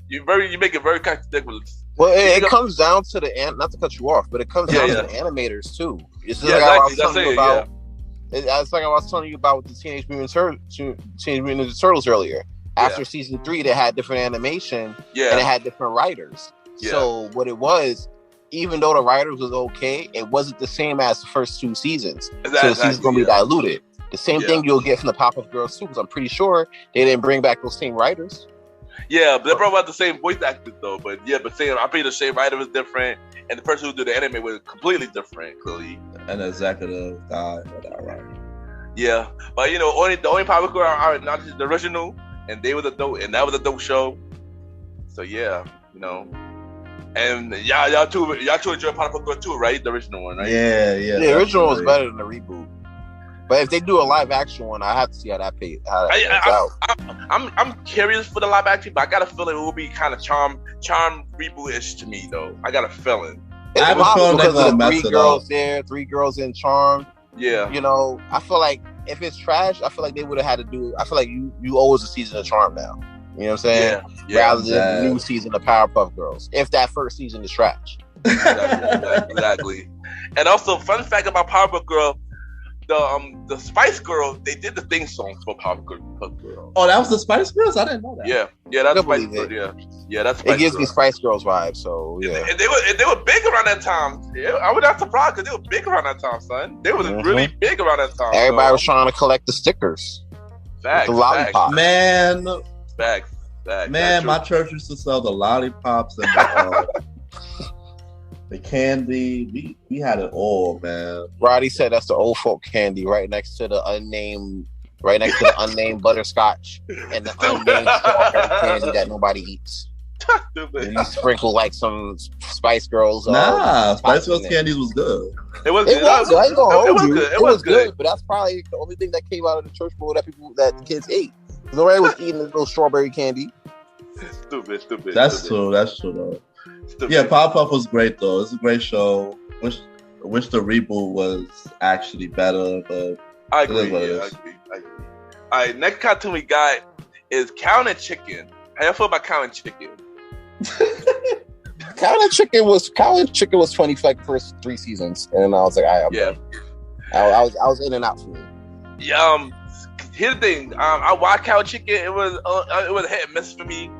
you make it very Cartoon Network. Well, it comes down to not to cut you off, but it comes down to the animators too. It's just like I was telling you about. It's like I was telling you about with the Teenage Mutant Ninja Turtles earlier. After season 3, they had different animation and it had different writers. Yeah. So what it was, even though the writers was okay, it wasn't the same as the first 2 seasons. So the season's gonna be diluted. The same thing you'll get from the Pop-Up Girls too, because I'm pretty sure they didn't bring back those same writers. Yeah, but they brought out the same voice actors though. But I'm pretty the same writer was different, and the person who did the anime was completely different, clearly. And the executive guy for that writer. Yeah, but the only Pop-Up Girls are not the original, and they were that was a dope show. So and y'all too enjoy Pop-Up Girls too, right? The original one, right? Yeah. The original was better than the reboot. But if they do a live action one, I have to see how that plays out. I'm curious for the live action, but I got a feeling it will be kind of charm reboot-ish to me, though. I got a feeling. It's possible because of the 3 girls there, 3 girls in Charm. Yeah. I feel like if it's trash, I feel like they would have had to do. I feel like you owe us a season of Charm now. You know what I'm saying? Yeah. Rather than the new season of Powerpuff Girls. If that first season is trash. Exactly. And also, fun fact about Powerpuff Girl. The Spice Girls, they did the theme songs for Powerpuff Girls. Oh, that was the Spice Girls? I didn't know that. Yeah, that's Spice Girls. Yeah, that's Spice Girls. It gives me Spice Girls vibes, so yeah. And they were big around that time. Yeah, I was not surprised because they were big around that time, son. They were really big around that time. Everybody was trying to collect the stickers. Facts. The lollipops. Man. Facts. Man, my church used to sell the lollipops and the candy. We had it all, man. Roddy said that's the old folk candy right next to the unnamed butterscotch and the unnamed strawberry candy that nobody eats. And you sprinkle like some Spice Girls. Spice Girls candies was good. It was good. I ain't gonna hold you. It was good, but that's probably the only thing that came out of the church bowl that the kids ate. Nobody was eating the little strawberry candy. Stupid. That's true though. Stupid. Yeah, Powerpuff was great though. It's a great show. Wish the reboot was actually better, but I agree. I agree. All right, next cartoon we got is Cow and Chicken. How you feel about Cow and Chicken? Cow and Chicken was funny for like the first 3 seasons, and I was like, I was in and out for it. Yeah. Here's the thing. I watched Cow and Chicken. It was a hit and miss for me.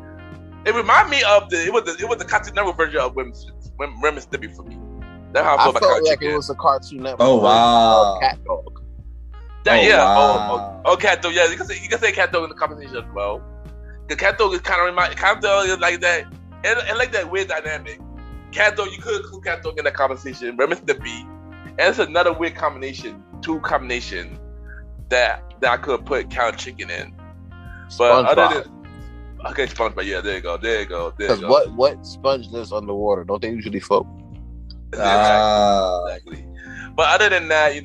It reminded me of it was the Cartoon Network version of Rem and Stimpy for me. That's how I feel about Cow and Chicken. It was a Cartoon Network. Oh wow. Cat Dog. Wow. Cat Dog. Yeah, you can say Cat Dog in the conversation as well. The Cat Dog is Cat Dog is like that, and like that weird dynamic. Cat Dog, you could include Cat Dog in that conversation. Rem and Stimpy, and it's another weird combination that I could put Cow and Chicken in. But other than SpongeBob, yeah, there you go. Because what sponge lives underwater? Don't they usually float? Exactly. But other than that, it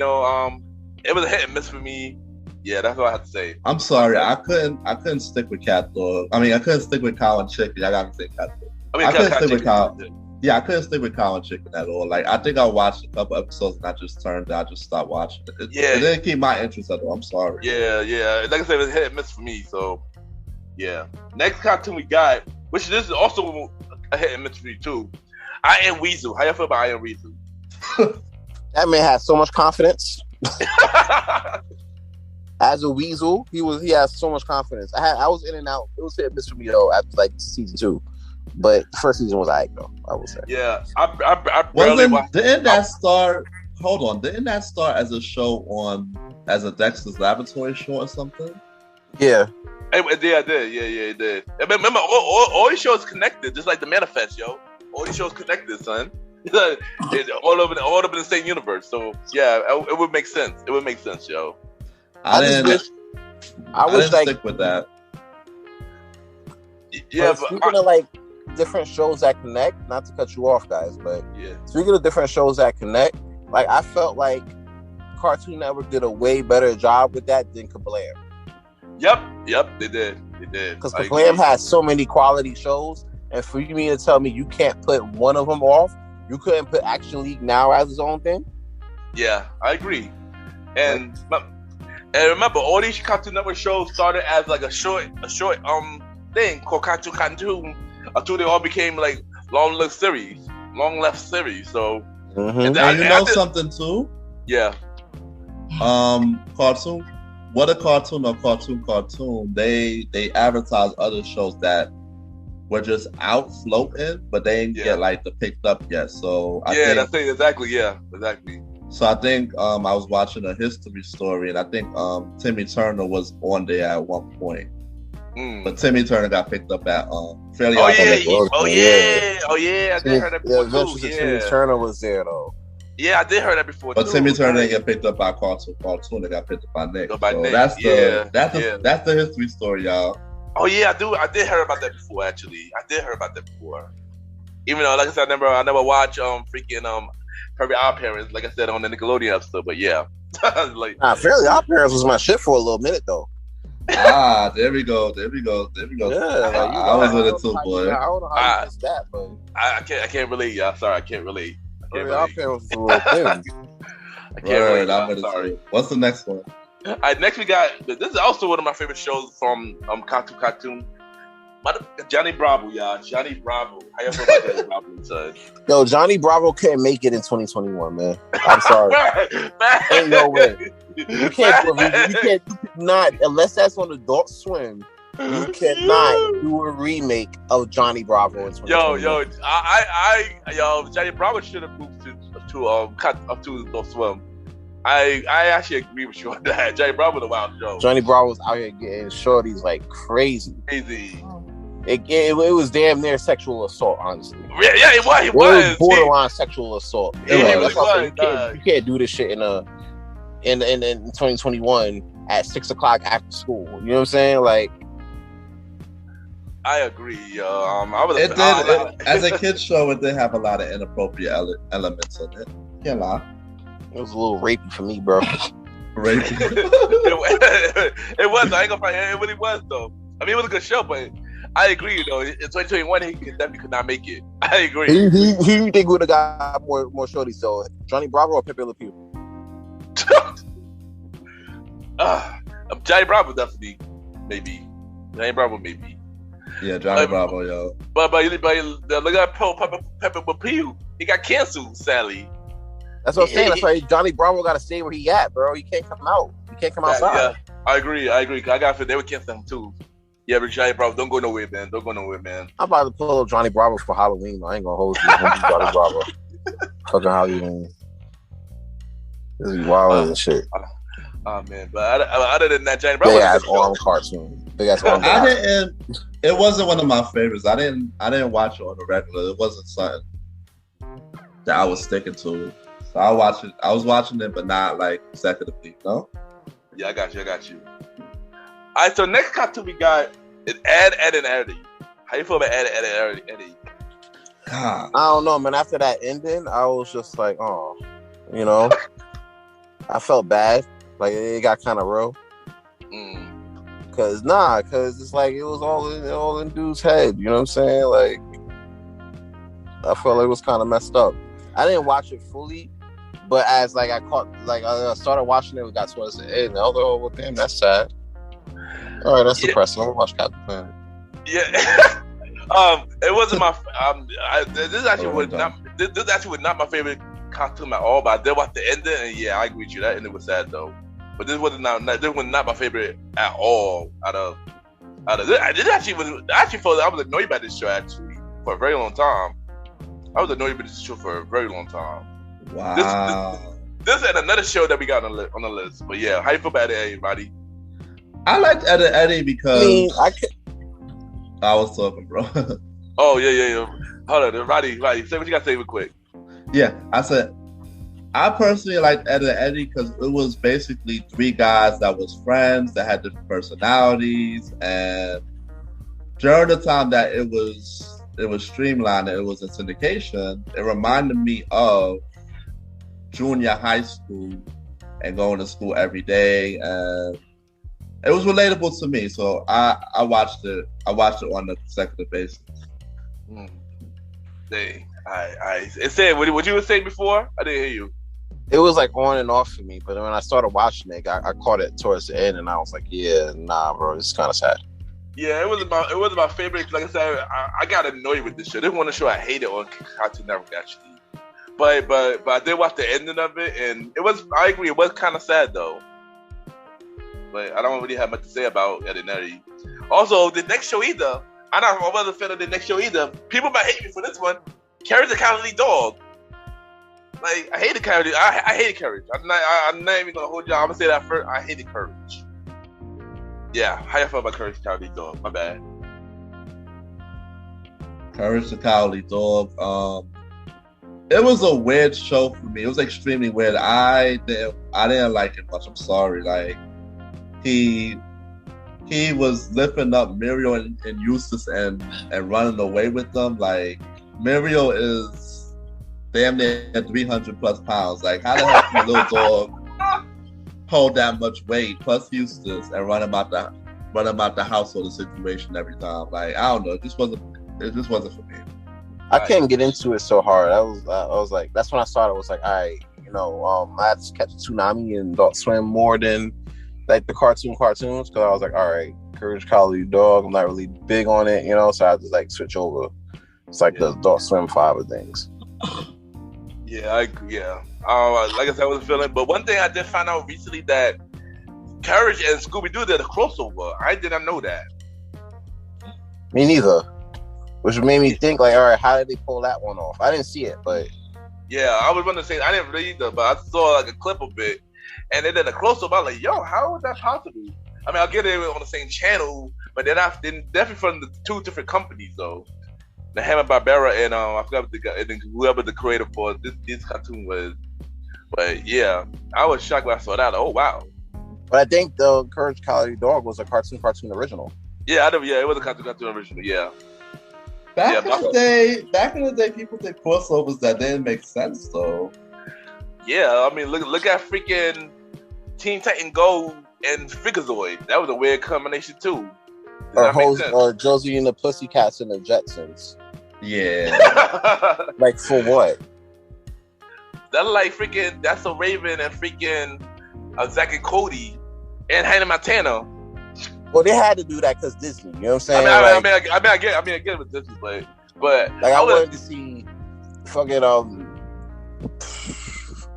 was a hit and miss for me. Yeah, that's what I have to say. I'm sorry, I couldn't stick with Cat Dog. I mean, I couldn't stick with Cow and Chicken. I gotta say Cat Dog. I couldn't stick with Cow. Yeah, I couldn't stick with Cow and Chicken at all. Like, I think I watched a couple episodes and I just stopped watching it. It didn't keep my interest at all. I'm sorry. Yeah. Like I said, it was a hit and miss for me. So, yeah. Next cartoon we got, which this is also a hit and miss for me too. I Am Weasel. How you feel about I Am Weasel? That man has so much confidence. As a weasel, he has so much confidence. I was in and out. It was hit and miss for me though after like season 2. But the first season was though, I would say. Yeah, I barely watched. Didn't that start as a show as a Dexter's Laboratory show or something? Yeah. It did. Remember, all these shows connected, just like the Manifest, yo. All these shows connected, son. It's all over the same universe. So yeah, it would make sense. It would make sense, yo. I didn't stick with that. Yeah, but speaking of like different shows that connect, not to cut you off, guys, but Yeah. speaking of different shows that connect, like I felt like Cartoon Network did a way better job with that than Kablam. Yep, they did. Because Kablam has so many quality shows, and for you to tell me you can't put one of them off, you couldn't put Action League Now as its own thing. Yeah, I agree. And remember, all these Cartoon Network shows started as like a short thing called Cartoon until they all became like long-lived series. So, and you know something too? Yeah. Cartoon. What a Cartoon or Cartoon. They advertise other shows that were just out floating, but they didn't get like the picked up yet. So I think, that's it. Exactly. Yeah, exactly. So I think I was watching a history story, and I think Timmy Turner was on there at one point. But Timmy Turner got picked up at fairly. I did hear that before too. Timmy Turner was there though. Yeah, I did hear that before. But too. Timmy Turner didn't get picked up by Cartoon. They got picked up by Nick. Nick. That's the history story, y'all. Oh yeah, I did hear about that before. Actually, I did hear about that before. Even though, like I said, I never watched Fairly Odd Parents, like I said on the Nickelodeon episode. But yeah, like Fairly Odd Parents was my shit for a little minute though. There we go. Yeah, I was with it too, boy. I don't know how you missed that, but I can't relate, y'all. Sorry, I can't relate. Fairly Odd Parents was a little thing. I can't relate. I'm with it too. What's the next one? All right, next we got. This is also one of my favorite shows from Cartoon. Johnny Bravo, y'all. Johnny Bravo. How you feel about Johnny Bravo, son? Yo, Johnny Bravo couldn't make it in 2021, man. I'm sorry. Ain't no way. You cannot, unless that's on Adult Swim, you cannot do a remake of Johnny Bravo in 2021. Yo, Johnny Bravo should have moved to Adult Swim. I actually agree with you on that. Johnny Bravo was a wild show. Johnny Bravo was out here getting shorties like crazy. It was damn near sexual assault, honestly. Yeah, it was borderline sexual assault. You can't do this shit in 2021 at 6:00 after school. You know what I'm saying? Like, I agree. As a kid's show, it did have a lot of inappropriate elements in it. Can't lie. It was a little rapey for me, bro. Rapey. It was. I ain't gonna find it. It really was, though. I mean, it was a good show, but I agree, though. In 2021, he definitely could not make it. I agree. Who you think would have got more shorties? So Johnny Bravo or Pepe Le Pew? Johnny Bravo definitely, maybe. Johnny Bravo, maybe. Yeah, Johnny Bravo, yo. But look at Pepe Le Pew. He got canceled, sadly. That's what I'm saying. That's why Johnny Bravo got to stay where he at, bro. He can't come out. He can't come outside. Yeah, I agree. I got they would cancel him too. Yeah, but Johnny Bravo, don't go nowhere, man. I'm about to pull up Johnny Bravo for Halloween. I ain't gonna hold you. Johnny Bravo. Fucking Halloween. This is wild and shit. Oh man, but other than that, Johnny Bravo. Big ass arm cartoon. Big ass arm. It wasn't one of my favorites. I didn't watch it on the regular. It wasn't something that I was sticking to. So I was watching it, but not like consecutively. No. Yeah, I got you. All right, so next cartoon we got is Ed, and Eddie. How you feel about Ed, and Eddie? God. I don't know, man. After that ending, I was just like, oh, you know, I felt bad. Like it got kind of real. Cause it's like it was all in dude's head. You know what I'm saying? Like I felt like it was kind of messed up. I didn't watch it fully, but as like I started watching it, we got towards the end. And I was like, oh, well, damn, that's sad. All right, that's depressing. I'm gonna watch Captain Planet. Yeah. It wasn't my. This actually was not my favorite cartoon at all. But I did watch the ending, and yeah, I agree with you. That ending was sad though. But this was not my favorite at all. Out of this, I actually felt I was annoyed by this show actually for a very long time. I was annoyed by this show for a very long time. Wow. This is another show that we got on the list. But yeah, how you feel about it, Roddy? I liked Ed, and Eddie because I was talking, bro. Oh yeah. Hold on, Roddy, say what you got to say real quick. Yeah, I said I personally liked Ed, and Eddie because it was basically three guys that was friends that had different personalities, and during the time that it was it was streamlined and it was in syndication, it reminded me of junior high school and going to school every day, and it was relatable to me. So I watched it. I watched it on a consecutive basis. Dang. It said what you were saying before. I didn't hear you. It was like on and off for me, but when I started watching it, I caught it towards the end, and I was like, "Yeah, nah, bro, it's kind of sad." Yeah, it was my favorite. Like I said, I got annoyed with this show. This one show I hated on Cartoon Network actually, but I did watch the ending of it, and it was. I agree, it was kind of sad though. But I don't really have much to say about Ed and Eddie. Also, the next show either. I wasn't a fan of the next show either. People might hate me for this one. Courage the Cowardly Dog. Like, I hated Courage. I hated Courage. I'm not even gonna hold y'all. I'm gonna say that first. I hated Courage. Yeah, how you feel about Courage the Cowardly Dog? My bad. Courage the Cowardly Dog. It was a weird show for me. It was extremely weird. I didn't like it much. I'm sorry. Like, he was lifting up Muriel and Eustace and running away with them. Like, Muriel is damn near 300 plus pounds. Like, how the hell can a little dog hold that much weight plus Eustace and run him out the household situation every time? Like, I don't know. It just wasn't for me. I couldn't get into it so hard. I was like, that's when I started. I was like, all right, I had to catch Tsunami and Adult Swim more than like the cartoons, because I was like, all right, Courage Cowardly Dog, I'm not really big on it, so I had to like switch over. It's like the Adult Swim 5 of things. Yeah, I agree. Yeah, like I said, I wasn't feeling. But one thing I did find out recently that Courage and Scooby Doo did a crossover. I did not know that. Me neither. Which made me think, like, all right, how did they pull that one off? I didn't see it, but yeah, I was going to say I didn't read either, but I saw like a clip of it, and they did a crossover. I was like, yo, how was that possible? I mean, I get it on the same channel, but they're definitely from the two different companies though. The Hanna-Barbera and I forgot whoever the creator for this cartoon was. But yeah, I was shocked when I saw that. Like, oh wow! But I think the Courage Cowardly Dog was a cartoon original. Yeah, it was a cartoon original. Yeah. Back in the day, people did crossovers that didn't make sense though. Yeah, I mean, look at freaking Teen Titan Go and Freakazoid. That was a weird combination too. Or Josie and the Pussycats and the Jetsons. Yeah. Like, for what? That's like freaking That's So Raven and freaking Zack and Cody and Hannah Montana. Well, they had to do that because Disney. You know what I'm saying? I get it with Disney, but like I wanted to see fucking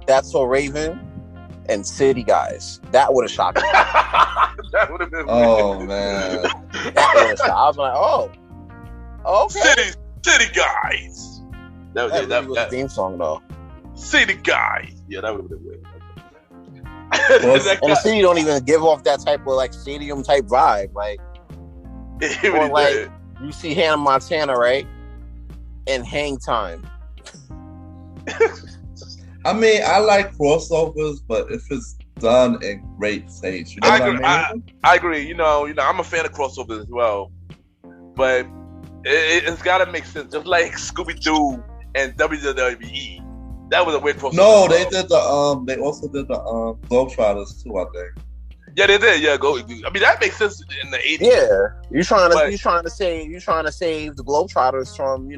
That's So Raven and City Guys. That would have shocked me. That would have been. Oh man. I was like, oh, okay. City Guys. That was the theme song though. City Guys. Yeah, that would have been weird. And the city don't even give off that type of like stadium type vibe. Like, or like you see Hannah Montana, right? And Hang Time. I mean, I like crossovers, but if it's done in great taste, you know what I mean? I agree. I'm a fan of crossovers as well, but it's got to make sense. Just like Scooby Doo and WWE, that was a weird crossover. No, they did the They also did the Globetrotters too, I think. Yeah, they did. Yeah, I mean, that makes sense in the 80s. Yeah, you're trying to save the Globetrotters from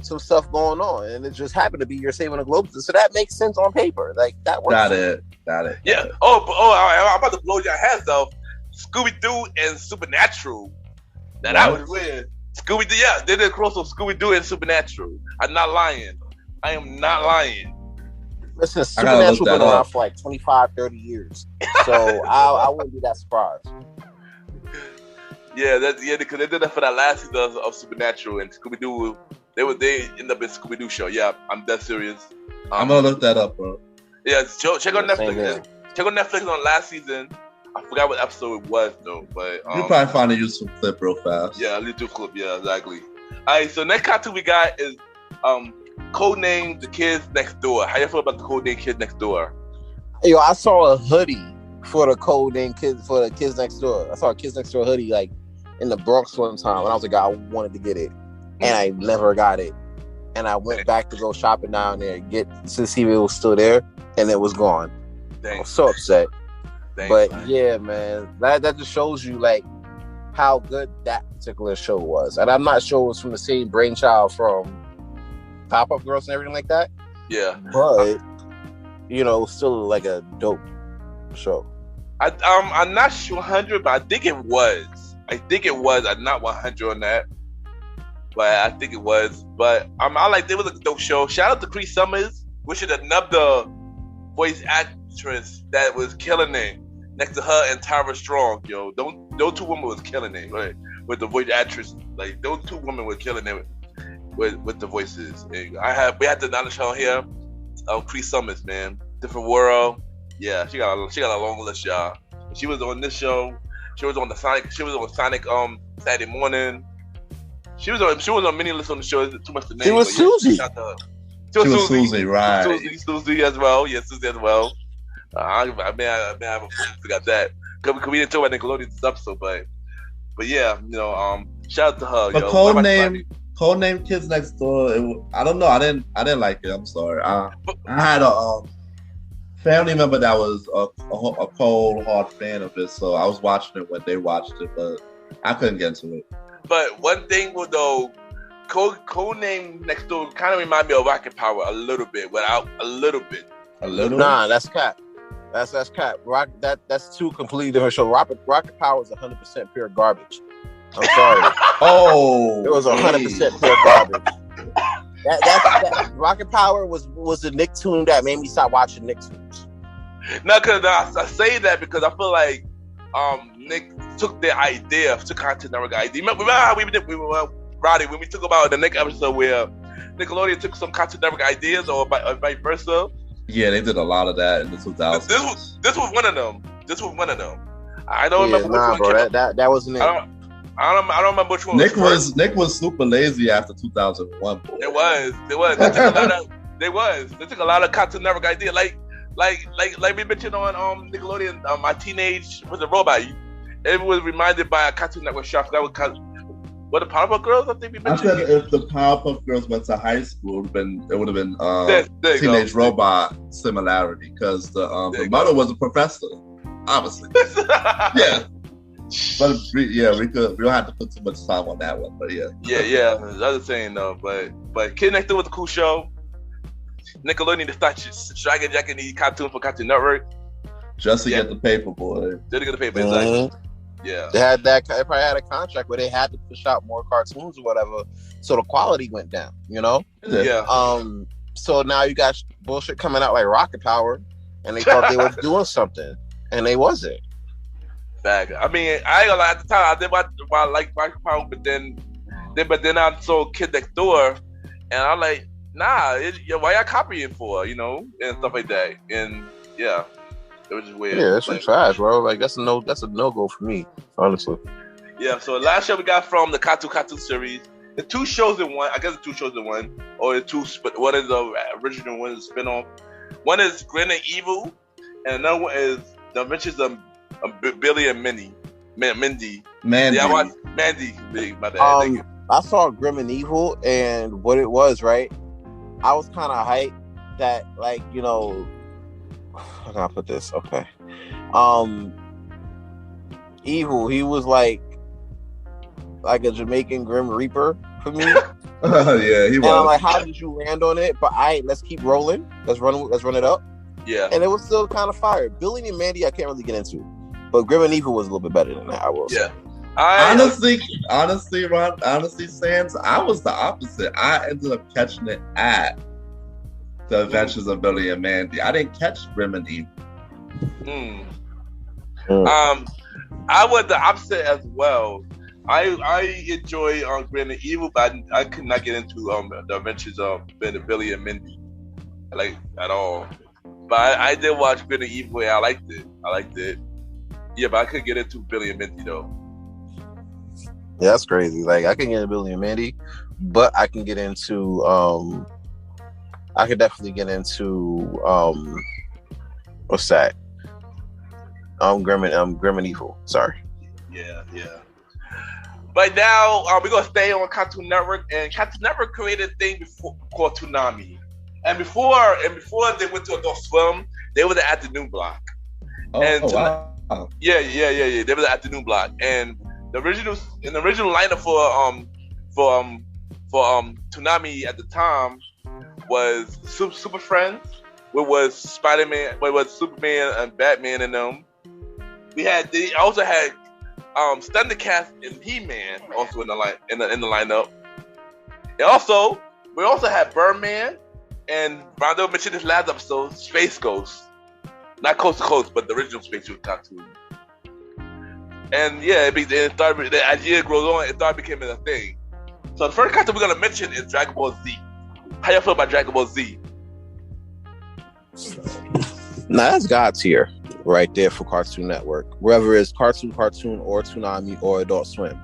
some stuff going on, and it just happened to be you're saving the Globetrotters, so that makes sense on paper. Like that works. Got it. Yeah. I'm about to blow your heads off. Scooby Doo and Supernatural. Now that was weird. Scooby Doo. Yeah, they did a crossover Scooby Doo and Supernatural. I'm not lying. I am not lying. Listen, Supernatural been around for like 25, 30 years, so I wouldn't be that surprised. Yeah, because they did that for that last season of Supernatural and Scooby Doo. They ended up in Scooby Doo show. Yeah, I'm dead serious. I'm gonna look that up, bro. Yeah, check on Netflix. Check on Netflix on last season. I forgot what episode it was though, but you probably find a useful clip real fast. Yeah, a little clip. Yeah, exactly. All right, so next cartoon we got is Codename The Kids Next Door. How you feel about the Codename Kids Next Door? Yo, I saw a hoodie for the Codename Kids for the Kids Next Door. I saw a Kids Next Door hoodie like in the Bronx one time, and I was like, I wanted to get it. and I never got it. And I went back to go shopping down there to see if it was still there, and it was gone. I was so upset. But yeah, man, that just shows you like how good that particular show was. And I'm not sure it was from the same brainchild from Pop-Up Girls and everything like that. Yeah. But you know, still like a dope show. I'm not sure 100, but I think it was. I'm not 100 on that, but I think it was. But I like it was a dope show. Shout out to Cree Summers. We should have nubbed the voice actress that was killing it next to her and Tara Strong. Yo, those two women was killing it, right? With the voice actress, like those two women were killing it with the voices. And we had the another show here. Cree Summers, man, different world. Yeah, she got a long list, y'all. She was on this show. She was on Sonic Saturday morning. She was on many lists on the show. Too much to name. She was Susie. She was Susie, right? Susie as well. Yeah, Susie as well. I may have forgot that. Cause we didn't talk about Nickelodeon this episode, but yeah, you know, shout out to her. But Codename Kids Next Door. I don't know. I didn't like it. I'm sorry. I had a family member that was a cold hard fan of it, so I was watching it when they watched it, but I couldn't get into it. But one thing though, Codename Next Door kind of remind me of Rocket Power a little bit, a little bit. Nah, that's cap. That's cap. That's two completely different shows. Rocket Power is 100% pure garbage. I'm sorry. It was 100% pure garbage. That Rocket Power was the Nicktoon that made me stop watching Nicktoons. No, because I say that because I feel like Nick took their idea, took Cartoon Network idea. Remember how we were Roddy when we talk about the Nick episode where Nickelodeon took some Cartoon Network ideas or vice versa. Yeah, they did a lot of that in the 2000s. This was one of them. I don't remember which one. Bro, that wasn't it. I don't remember which one. Nick was super lazy after 2001. Boy. It was. They took a lot of Cartoon Network ideas, like we mentioned on Nickelodeon. My teenage was a robot. It was reminded by a Cartoon Network show. That was what the Powerpuff Girls. I think we mentioned. I said if the Powerpuff Girls went to high school, it would have been Teenage Robot similarity because the mother was a professor, obviously. Yeah. But we don't have to put too much time on that one, but yeah. Yeah. The other thing though, but Kid Next Door was a cool show. Nickelodeon to start dragging Jack and the cartoon for Cartoon Network. Just to get the paper, boy. Just to get the paper, exactly. Yeah. They probably had a contract where they had to push out more cartoons or whatever, so the quality went down. You know. Yeah. So now you got bullshit coming out like Rocket Power, and they thought they were doing something, and they wasn't. Back. I mean, I ain't gonna lie, at the time I did like Rocket Power, but then I saw Kid Next Door, and I'm like, nah, why y'all copying for, you know, and stuff like that, and yeah, it was just weird. Yeah, it's some trash, bro. Like that's a no go for me, honestly. Yeah. So the last show we got from the Cartoon series, the two shows in one. I guess the two shows in one, or the two. One is the original, one is the spinoff. One is Grin and Evil, and another one is The Adventures of Billy and Mindy. Mandy. Yeah, I watched Mandy. My bad. I saw Grim and Evil, and what it was, right? I was kind of hyped that, like, you know, how can I put this? Okay. Evil, he was like a Jamaican Grim Reaper for me. Yeah, he was. And I'm like, how did you land on it? But let's keep rolling. Let's run it up. Yeah. And it was still kind of fire. Billy and Mandy, I can't really get into. But Grim and Evil was a little bit better than that, I will say. Honestly, Ron, Sans, I was the opposite. I ended up catching it at The Adventures of Billy and Mandy. I didn't catch Grim and Evil. I was the opposite as well. I enjoy Grim and Evil, but I could not get into The Adventures of Billy and Mandy, like, at all. But I did watch Grin and Evil, and I liked it. Yeah, but I couldn't get into Billy and Mindy though. Yeah, that's crazy. Like, I can get into Billy and Mandy, but I can get into I could definitely get into what's that? Grim and Evil. Sorry. Yeah. But now we're gonna stay on Cartoon Network, and Cartoon Network created a thing called Toonami. And before they went to Adult Swim, they were the afternoon block. Wow. Yeah. They were the afternoon block, and the original lineup for Toonami at the time was Super Friends, where was Spider-Man, where was Superman and Batman and them. They also had Thundercats and He-Man also in the lineup. And also we also had Birdman and Rondo mentioned this last episode, Space Ghost. Not Coast to Coast, but the original Space Ghost cartoon. And yeah, as year grows on, it started becoming a thing. So the first cartoon we're gonna mention is Dragon Ball Z. How you feel about Dragon Ball Z? Now that's God tier right there for Cartoon Network. Whether it's Cartoon, or Toonami or Adult Swim,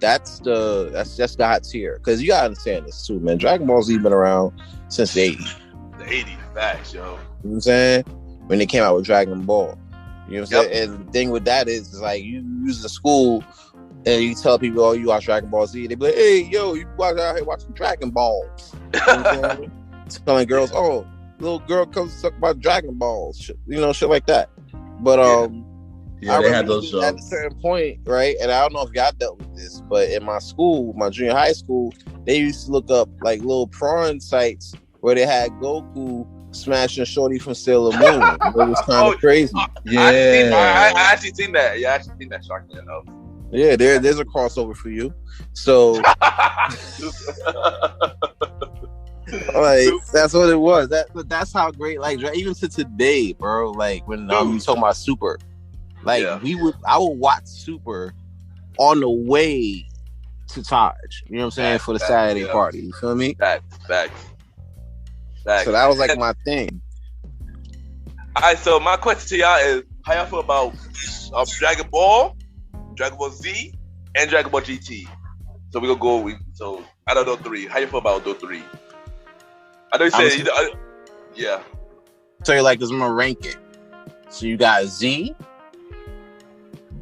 that's God tier. Because you gotta understand this too, man. Dragon Ball Z been around since the 80s. The 80s, facts, yo. You know what I'm saying? When they came out with Dragon Ball. You know what I'm saying? And the thing with that is like you use the school and you tell people, oh, you watch Dragon Ball Z. They be like, hey, yo, you out here watching Dragon Balls. You know what I'm saying? Telling girls, oh, little girl comes to talk about Dragon Balls. Shit, shit like that. But yeah, they had those shows. At a certain point, right? And I don't know if y'all dealt with this, but in my school, my junior high school, they used to look up like little prawn sites where they had Goku smashing Shorty from Sailor Moon. It was kind of crazy. Yeah, I actually seen that. Yeah, I actually seen that. Shocking enough. Yeah, there's a crossover for you. So, like, that's what it was. That's how great. Like, even to today, bro. Like when you talking about Super, like I would watch Super on the way to Taj. You know what I'm saying, for the Saturday party. You feel me? Facts. So that was like my thing. All right, so my question to y'all is: how y'all feel about Dragon Ball Z, and Dragon Ball GT? So we gonna go. So out of those three, how you feel about those three? I know you said yeah. So you're like, this is my ranking. So you got Z,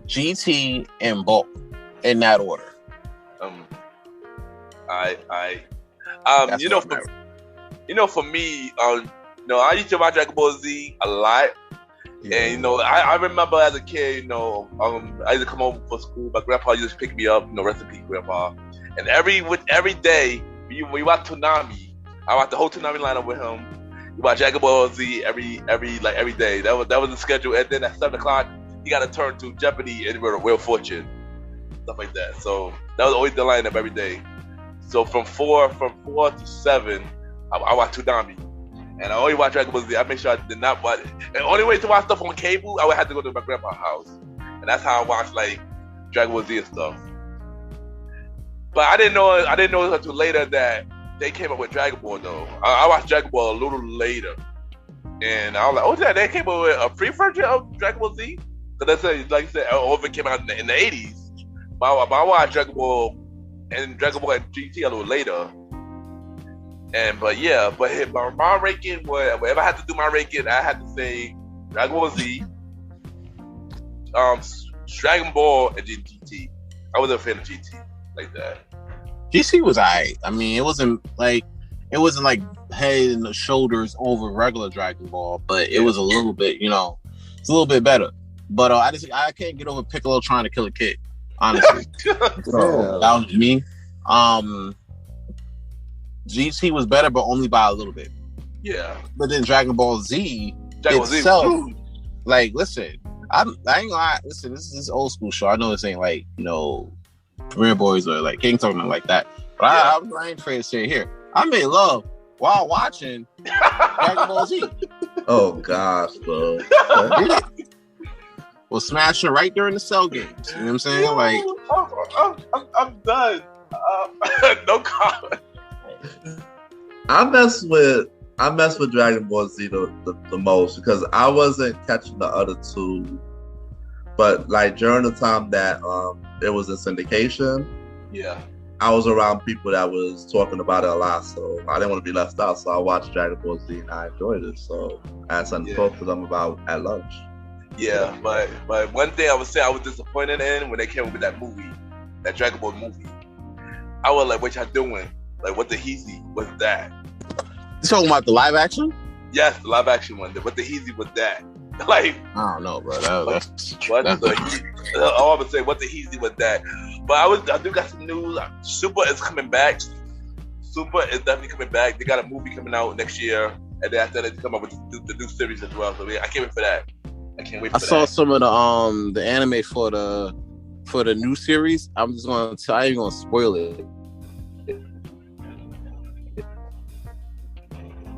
GT, and Ball in that order. For me, I used to watch Dragon Ball Z a lot. Yeah. And I remember as a kid, I used to come home from school. My grandpa used to pick me up, rest in peace, grandpa. And every day, we watch Toonami. I watched the whole Toonami lineup with him. We watch Dragon Ball Z every day. That was the schedule. And then at 7:00, he got to turn to Jeopardy and Wheel of Fortune, stuff like that. So that was always the lineup every day. So from 4 to 7, I watch Toonami. And I only watch Dragon Ball Z. I make sure I did not watch it. And the only way to watch stuff on cable, I would have to go to my grandpa's house. And that's how I watch like Dragon Ball Z and stuff. But I didn't know until later that they came up with Dragon Ball though. I watched Dragon Ball a little later. And I was like, oh yeah, they came up with a free version of Dragon Ball Z? Because that's like you said, all of it came out in the 80s. But I watched Dragon Ball and GT a little later. But my ranking was, if I had to do my ranking, I had to say Dragon Ball Z, Dragon Ball, and then GT. I wasn't a fan of GT like that. GT was alright. I mean, it wasn't like head and shoulders over regular Dragon Ball, but it was a little bit, it's a little bit better. But I can't get over Piccolo trying to kill a kid, honestly. That was me. GT was better, but only by a little bit. Yeah. But then Dragon Ball Z itself, like, listen, I ain't gonna lie. Listen, this is old school show. I know this ain't like, Premiere Boys or like King talking like that. But I ain't afraid to say it here. I made love while watching Dragon Ball Z. Oh gosh, bro. Well, smashing right during the Cell games. You know what I'm saying? Like, I'm done. No comment. I mess with Dragon Ball Z the most because I wasn't catching the other two, but like during the time that it was in syndication, I was around people that was talking about it a lot, so I didn't want to be left out. So I watched Dragon Ball Z and I enjoyed it. So I had something to talk to them about at lunch. Yeah, but one thing I would say I was disappointed in when they came up with that movie that Dragon Ball movie. I was like, what y'all doing? Like, what the heezy was that? You talking about the live action? Yes, the live action one. What the heezy was that? Like, I don't know, bro. That's I'm gonna say, what the heezy was that? But I do got some news. Super is coming back. Super is definitely coming back. They got a movie coming out next year, and then after that, they come up with the new series as well. So yeah, I can't wait for that. I saw some of the anime for the new series. I'm just gonna tell you, gonna spoil it.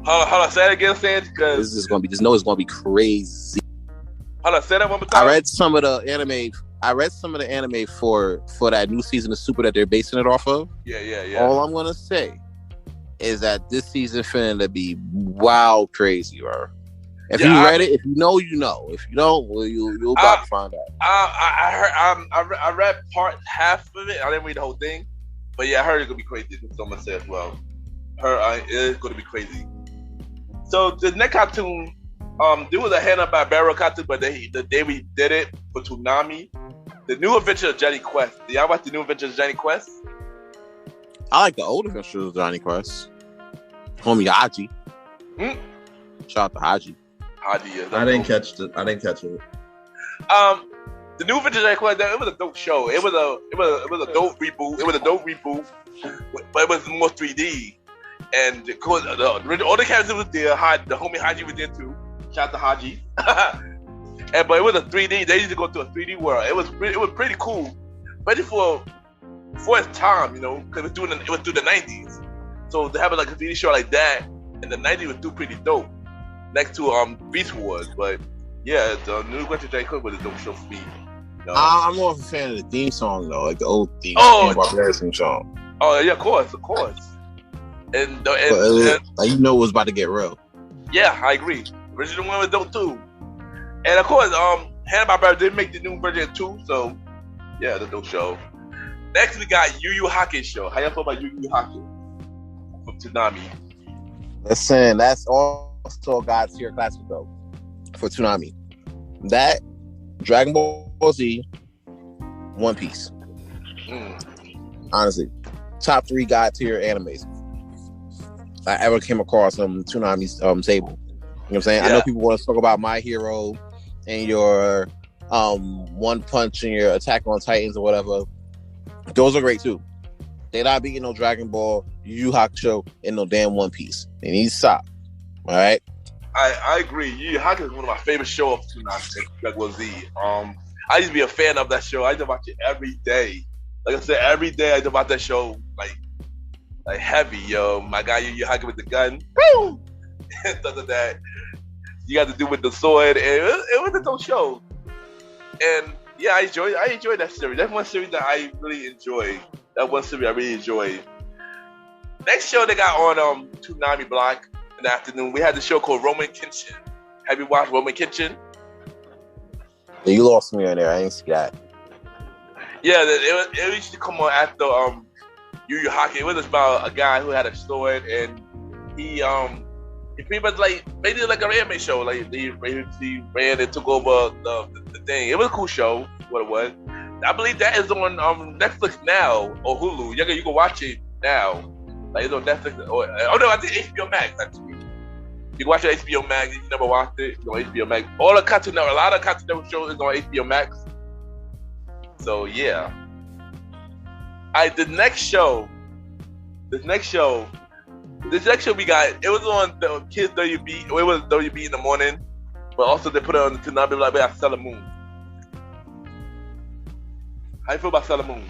Hold on, say that again, Sands, because it's gonna be crazy. Hold on, say that one more time. I read some of the anime for that new season of Super that they're basing it off of. Yeah. All I'm gonna say is that this season finna be wild crazy, bro. If you read it, if you know, you know. If you don't, well, you'll about to find out. I read half of it. I didn't read the whole thing, but yeah, I heard it's gonna be crazy. That's what I'm gonna say as well. It is gonna be crazy. So the next cartoon, there was a Hanna-Barbera cartoon, but the day we did it for Toonami, the New Adventures of Johnny Quest. Did y'all watch the New Adventures of Johnny Quest? I like the old Adventures of Johnny Quest. Homie Haji. Shout out to Haji. I didn't catch it. The New Adventures of Johnny Quest, it was a dope show. It was a dope reboot. But it was more 3D. And of course, all the characters was there. The homie Haji was there too. Shout out to Haji. But it was a 3D. They used to go to a 3D world. It was pretty cool, especially for its time, you know, because it was through the 90s. So to have like a 3D show like that in the 90s was still pretty dope. Next to Beast Wars, but yeah, the New Adventures of Johnny Quest was a dope show for me. You know? I'm more of a fan of the theme song though, like the old theme song. Oh yeah, of course. And you know it was about to get real. Yeah, I agree. Original one was dope too. And of course, Hanna-Barbera did make the new version too, so yeah, the dope show. Next we got Yu Yu Hakusho show. How y'all feel about Yu Yu Hakusho from Toonami? Listen, that's also God's tier classic though for Toonami. That Dragon Ball Z, One Piece. Honestly, top 3 God tier animes I ever came across on Toonami's table. You know what I'm saying? Yeah. I know people want to talk about My Hero and your One Punch and your Attack on Titans or whatever. Those are great too. They're not beating no Dragon Ball, Yu Yu Hakusho, and no damn One Piece. They need to stop. All right? I agree. Yu Yu Hakusho is one of my favorite shows of Toonami, Dragon Ball Z. I used to be a fan of that show. I used to watch it every day. Like I said, every day I used to watch that show like heavy, yo. My guy Yu Yu Hakusho with the gun. Woo! And stuff like that. You got to do with the sword. And it was a dope show. And yeah, I enjoyed that series. That's one series that I really enjoy. Next show they got on Toonami Block in the afternoon. We had the show called Roman Kenshin. Have you watched Roman Kenshin? Yeah, you lost me on there. I didn't see that. Yeah, it used to come on after Yu Yu Hakusho. It was about a guy who had a sword, and he pretty much basically like an anime show. Like he ran and took over the thing. It was a cool show. What it was. I believe that is on Netflix now or Hulu. You can watch it now. Like it's on Netflix. I think HBO Max actually. You can watch it on HBO Max. If you never watched it, it's on HBO Max. A lot of Cartoon Network shows is on HBO Max. So yeah. The next show we got, it was on the Kids WB. It was WB in the morning, but also they put it on the Toonami like about Sailor Moon. How you feel about Sailor Moon?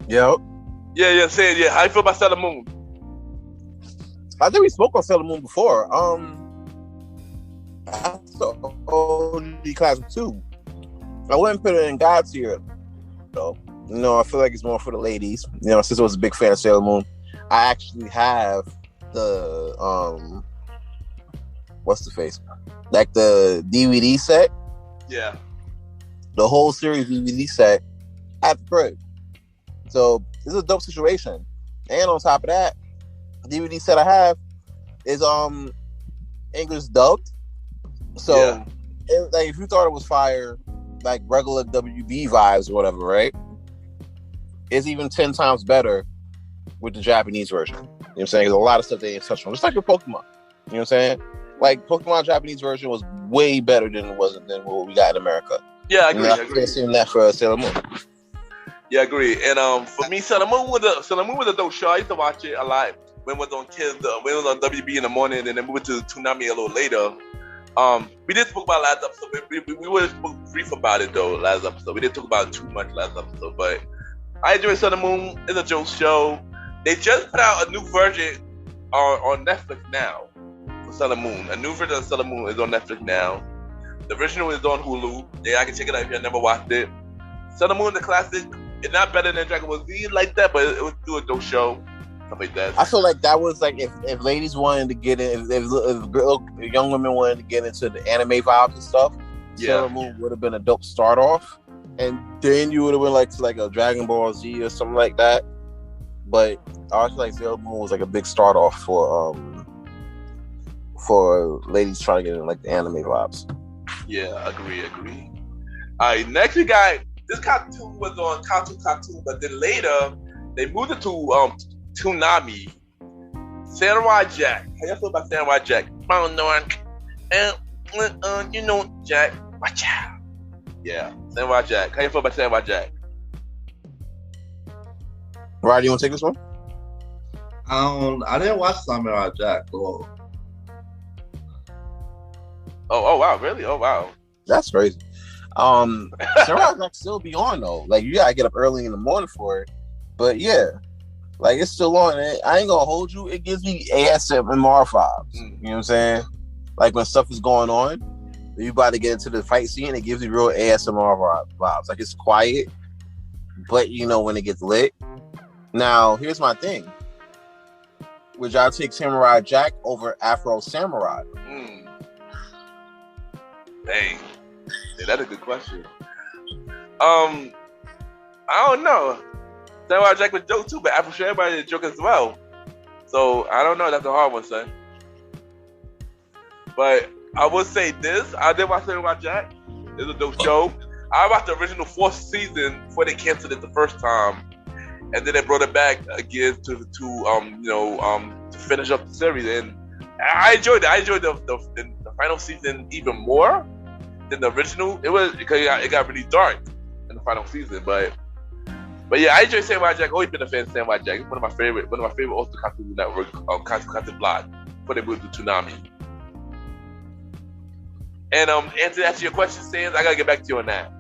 Yo. Yeah, saying yeah. How you feel about Sailor Moon? I think we spoke on Sailor Moon before. I saw OG Classic 2. I wouldn't put it in God tier though. You know, I feel like it's more for the ladies. You know, since I was a big fan of Sailor Moon, I actually have the what's the face? Like the DVD set. Yeah. The whole series DVD set at the crib. So this is a dope situation. And on top of that, the DVD set I have is English dubbed. So like if you thought it was fire, like regular WB vibes or whatever, right? It's even 10 times better with the Japanese version. You know what I'm saying? There's a lot of stuff they ain't touched on. Just like with Pokemon. You know what I'm saying? Like Pokemon Japanese version was way better than what we got in America. Yeah, I agree. I agree. Seen that for Sailor Moon. Yeah, I agree. And for me, Sailor Moon was a dope show. I used to watch it a lot when it was on Kids, when it was on WB in the morning, and then moved to Toonami a little later. We did talk about last episode. We were brief about it though last episode. We didn't talk about it too much last episode, but I enjoy Sailor Moon. It's a joke show. They just put out a new version on Netflix now for Sailor Moon. A new version of Sailor Moon is on Netflix now. The original is on Hulu. Yeah, I can check it out if you never watched it. Sailor Moon, the classic. It's not better than Dragon Ball Z like that, but it was still a dope show. Stuff like that. I feel like that was like if ladies wanted to get in, if young women wanted to get into the anime vibes and stuff, Sailor Moon would have been a dope start off, and then you would have been like a Dragon Ball Z or something like that. But I feel like Sailor Moon was like a big start off for ladies trying to get in like the anime vibes. Yeah, agree. All right, next we got this cartoon was on Cartoon, but then later they moved it to Toonami. Samurai Jack. How you feel about Samurai Jack? You know Jack. Watch out. Yeah, Samurai Jack. How you feel about Samurai Jack? Roddy, you want to take this one? I didn't watch Samurai Jack. Though. Oh wow, really? Oh wow. That's crazy. Samurai Jack still be on though. Like you gotta get up early in the morning for it. But yeah, like it's still on. I ain't gonna hold you. It gives me ASMR vibes. You know what I'm saying? Like when stuff is going on, you about to get into the fight scene. It gives you real ASMR vibes. Like it's quiet, but you know when it gets lit. Now here's my thing. Would y'all take Samurai Jack over Afro Samurai? Dang. Yeah, that's a good question. I don't know. Samurai Jack was a joke too, but Afro Samurai is a joke as well. So I don't know. That's a hard one, son. But I will say this: I did watch Samurai Jack. It's a dope show. I watched the original 4th season before they canceled it the first time, and then they brought it back again to finish up the series. And I enjoyed it. I enjoyed the final season even more than the original. It was because it got really dark in the final season, but yeah, I enjoy Samurai Jack. Always been a fan of Samurai Jack. It's one of my favorite also Cartoon Network, Cartoon Block before they moved to Toonami. And to answer your question, Sans, I gotta get back to you on that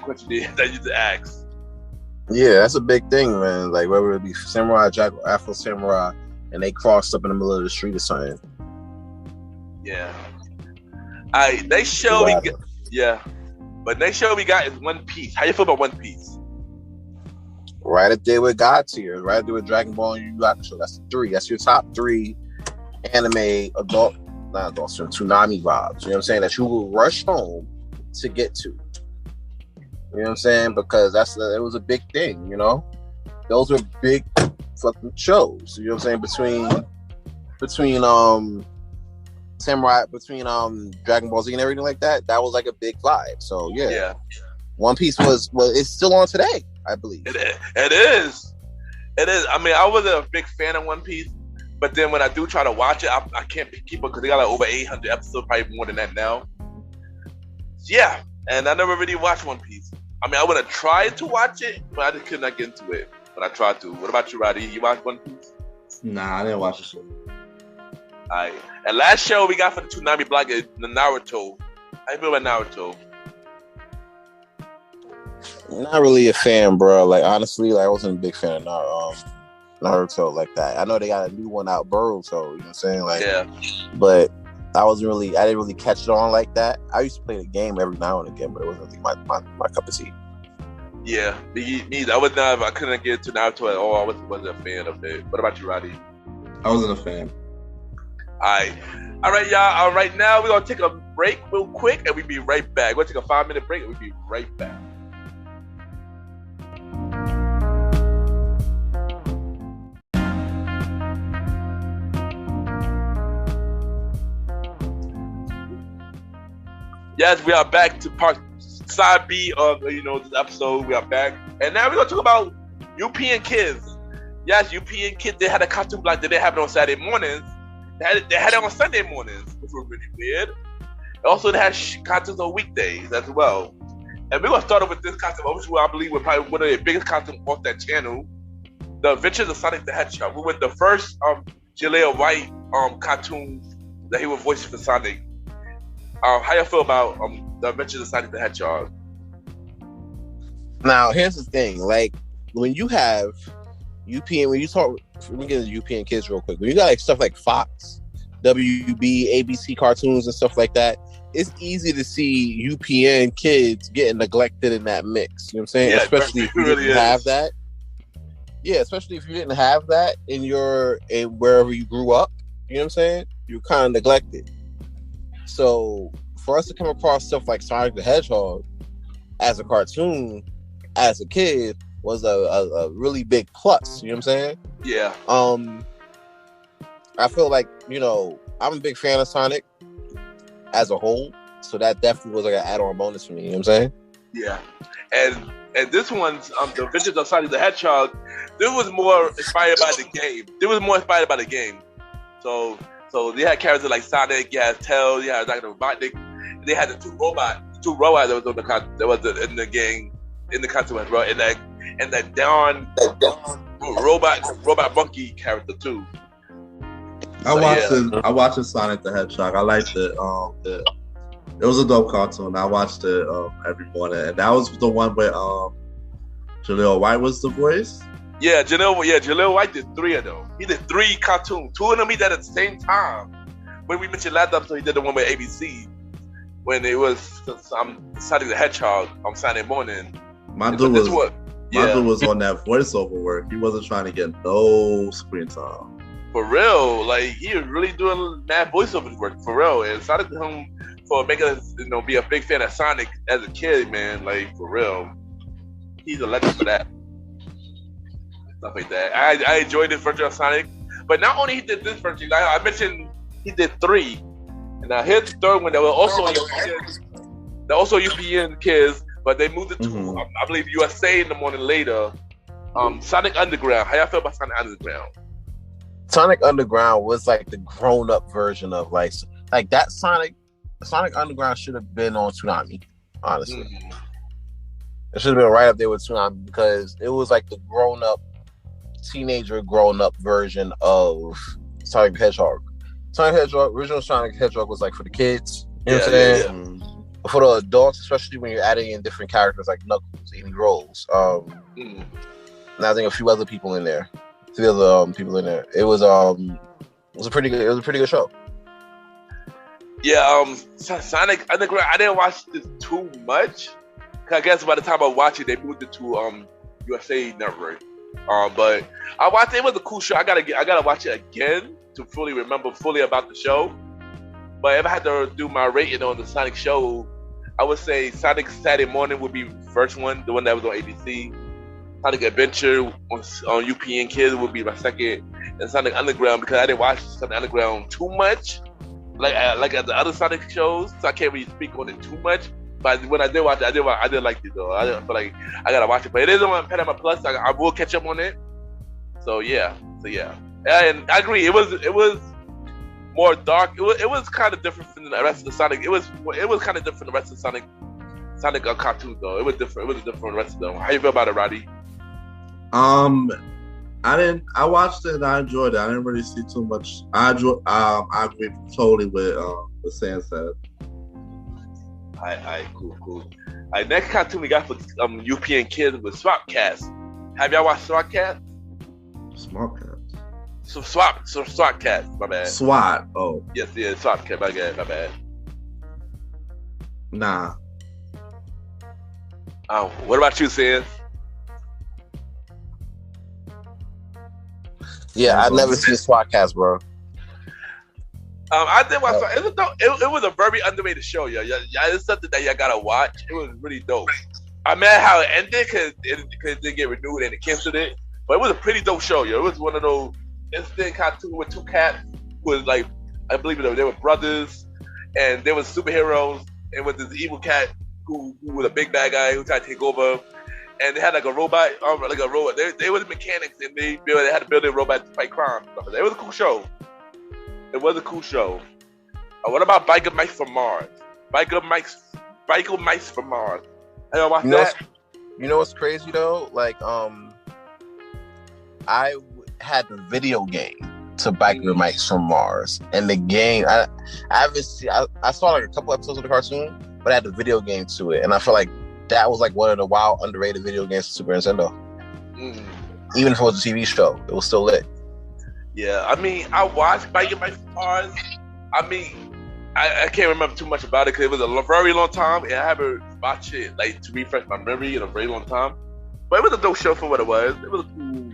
question that you just asked. Yeah, that's a big thing, man. Like whether it be Samurai Jack or Afro Samurai, and they crossed up in the middle of the street or something. Yeah. Next show we got is One Piece. How you feel about One Piece? Right up there with God Tier, right up there with Dragon Ball and Yu Yu Hakusho. That's 3. That's your top 3 anime Toonami vibes. You know what I'm saying? That you will rush home to get to. You know what I'm saying? Because it was a big thing. You know, those were big fucking shows. You know what I'm saying? Between Dragon Ball Z and everything like that. That was like a big vibe. So yeah. One Piece it's still on today, I believe. It is. I mean, I wasn't a big fan of One Piece, but then when I do try to watch it, I can't keep up because they got like over 800 episodes, probably more than that now. Yeah, and I never really watched One Piece. I mean, I would have tried to watch it, but I just could not get into it when I tried to. What about you, Roddy? You watched One Piece? Nah, I didn't watch the show. Alright. And last show we got for the Toonami block is the Naruto. How you feel about Naruto? Not really a fan, bro. Like honestly, I wasn't a big fan of Naruto like that. I know they got a new one out, Boruto. You know what I'm saying? Like, yeah. But I didn't really catch it on like that. I used to play the game every now and again, but it wasn't really my cup of tea. Yeah, me neither. I couldn't get to Naruto at all. I wasn't a fan of it. What about you, Roddy? I wasn't a fan. All right, y'all. Right now we're gonna take a break real quick, and we'll be right back. We're gonna take a 5-minute break, and we'll be right back. Yes, we are back to part side B of this episode. We are back, and now we're gonna talk about European kids. Yes, European kids. They had a cartoon block that they have it on Saturday mornings. They had it on Sunday mornings, which was really weird. Also, they had cartoons on weekdays as well. And we're gonna start off with this cartoon, which I believe was probably one of the biggest cartoons off that channel, The Adventures of Sonic the Hedgehog. We were the first Jaleel White cartoon that he was voicing for Sonic. How you feel about The Adventures of Sonic the Hedgehog? Now, here's the thing: like when you have UPN, when you talk, let me get into UPN kids real quick. When you got like stuff like Fox, WB, ABC cartoons and stuff like that, it's easy to see UPN kids getting neglected in that mix. You know what I'm saying? Yeah, especially if you really didn't have that. Yeah, especially if you didn't have that in wherever you grew up. You know what I'm saying? You're kind of neglected. So for us to come across stuff like Sonic the Hedgehog as a cartoon, as a kid, was a really big plus. You know what I'm saying? Yeah. I feel like, I'm a big fan of Sonic as a whole, so that definitely was like an add-on bonus for me. You know what I'm saying? Yeah. And this one's The Adventures of Sonic the Hedgehog. This was more inspired by the game. So they had characters like Sonic, you had Tails, you had Dr. Robotnik. They had the two robots that was on in the game, in the cartoon as well, and that Don robot monkey character too. I watched the Sonic the Hedgehog. I liked it. It was a dope cartoon. I watched it every morning, and that was the one where Jaleel White was the voice. Yeah, Jaleel White did 3 of them. He did 3 cartoons. 2 of them he did at the same time. When we mentioned last episode, he did the one with ABC when it was Sonic the Hedgehog on Saturday morning. My dude was on that voiceover work. He wasn't trying to get no screen time. For real, like he was really doing mad voiceover work for real. And shout out to him for making us, be a big fan of Sonic as a kid, man. Like for real, he's a legend for that. Stuff like that. I enjoyed this version of Sonic, but not only he did this version. I mentioned he did 3, and now here's the 3rd one that was also UPN kids, but they moved it to I believe USA in the morning later. Sonic Underground. How y'all feel about Sonic Underground? Sonic Underground was like the grown-up version of like that Sonic Underground should have been on Toonami, honestly. It should have been right up there with Toonami because it was like the grown-up version of Sonic the Hedgehog. Original Sonic Hedgehog was like for the kids. You know what I'm saying? Yeah. For the adults, especially when you're adding in different characters like Knuckles, Amy Rose, and I think a few other people in there. It was a pretty good show. Yeah, Sonic Underground. I didn't watch this too much. Cause I guess by the time I watched it, they moved it to USA Network. But I watched it. It was a cool show. I gotta watch it again to fully remember about the show. But if I had to do my rating on the Sonic show, I would say Sonic Saturday Morning would be the first one, the one that was on ABC. Sonic Adventure on UPN Kids would be my second, and Sonic Underground because I didn't watch Sonic Underground too much, like at the other Sonic shows, so I can't really speak on it too much. But when I did watch it, I did like it though. I didn't feel like I gotta watch it, but it is on Paramount Plus. I will catch up on it. So yeah, and I agree. It was more dark. It was kind of different from the rest of the Sonic. It was kind of different from the rest of the Sonic cartoons though. It was different. It was different from the rest of them. How you feel about it, Roddy? I watched it and I enjoyed it. I didn't really see too much. I agree totally with Sam said. Alright, cool. Alright, next cartoon we got for UPN Kids was Swap Cats. Have y'all watched Swap Cats? Swap Cats. Swap Cats, my bad. SWAT, oh. Yes, Swap Cats, my bad. Nah. What about you, Sam? Yeah, I've never seen SWAT Cats, bro. I did watch it was a very underrated show, yo. Yeah, it's something that y'all gotta watch. It was really dope. I'm mad how it ended because it didn't get renewed and it canceled it. But it was a pretty dope show, yo. It was one of those instant cartoons with 2 cats who was like, I believe they were brothers and they were superheroes and with this evil cat who was a big bad guy who tried to take over. And they had like a robot, They were the mechanics, and they had to build a robot to fight crime. It was a cool show. What about Biker Mice from Mars? Biker Mice from Mars. Have you watched that? You know what's crazy though? Like, I had the video game to Biker Mice from Mars, and the game I haven't seen. I saw like a couple episodes of the cartoon, but I had the video game to it, and I feel like that was like one of the wild underrated video games for Super Nintendo. Even if it was a TV show, it was still lit. Yeah, I mean, I watched Biker Mice from Mars. I mean, I can't remember too much about it because it was a very long time, and I haven't watched it like to refresh my memory in a very long time. But it was a dope show for what it was. It was cool.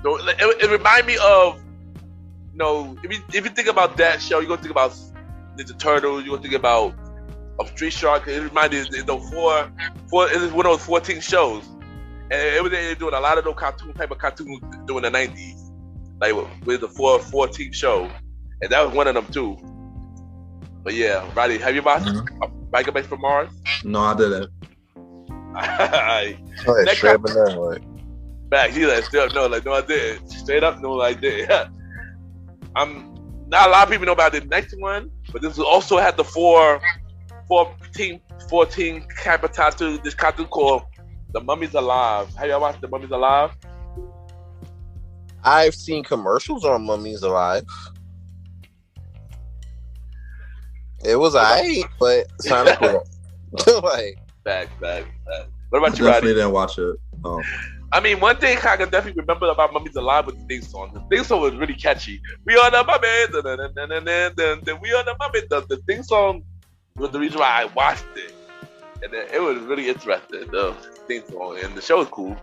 It reminded me of, if you think about that show, you're gonna think about Ninja Turtles. You're gonna think about Street Shark. It reminded me of four. It was one of those 14 shows, and it was doing a lot of those type of cartoons during the 90s, like with the 14 show, and that was one of them too. But yeah, Roddy, have you watched Biker Mice from Mars? No, I didn't. Next up, back, he's like, straight up, no, I didn't. Straight up, no, I didn't. Not a lot of people know about the next one, but this also had the 14 type of tattoo. This cartoon called The Mummy's Alive. Have y'all watched The Mummy's Alive? I've seen commercials on Mummy's Alive. It was alright, but it sounded cool. Like, back. What about you, Roddy? Roddy? Didn't watch it. Oh. I mean, one thing I can definitely remember about Mummy's Alive was the theme song. The theme song was really catchy. We are the mummy, we are the mummy. The theme song was the reason why I watched it, and it was really interesting. The theme song and the show was cool.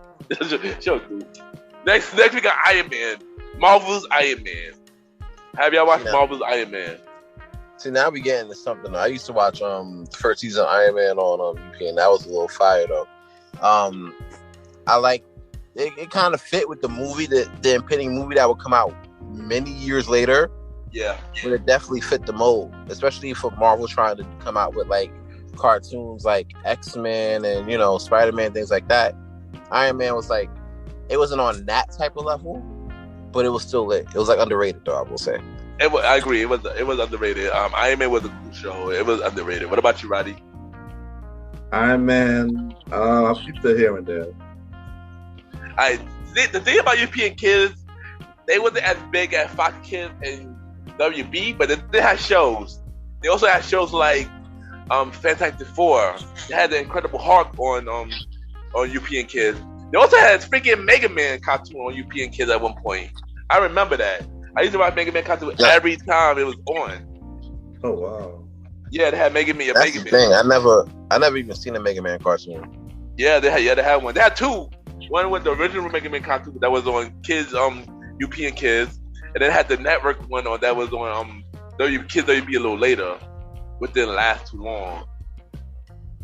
Next we got Iron Man, Marvel's Iron Man. Have y'all watched Marvel's Iron Man? See, now we getting into something. I used to watch first season of Iron Man on UPN. That was a little fire though. I like it. Kind of fit with the movie, the impending movie that would come out many years later. Yeah, but it definitely fit the mold, especially for Marvel trying to come out with like cartoons like X-Men and Spider-Man, things like that. Iron Man was like, it wasn't on that type of level, but it was still lit. It was like underrated though, I will say. I agree. It was underrated. Iron Man was a cool show. It was underrated. What about you, Roddy? Iron Man, I peeped it here and there. The thing about European kids, they wasn't as big as Fox Kids and WB, but they had shows. They also had shows like Fantastic Four. They had the Incredible Hulk on UPN Kids. They also had freaking Mega Man cartoon on UPN Kids at one point. I remember that. I used to watch Mega Man cartoon every time it was on. Oh wow! Yeah, they had Mega Man. That's the thing. I never even seen a Mega Man cartoon. Yeah, they had one. They had two. One was the original Mega Man cartoon that was on Kids, UPN Kids, and then had the network one that was on Kids WB a little later, which didn't last too long.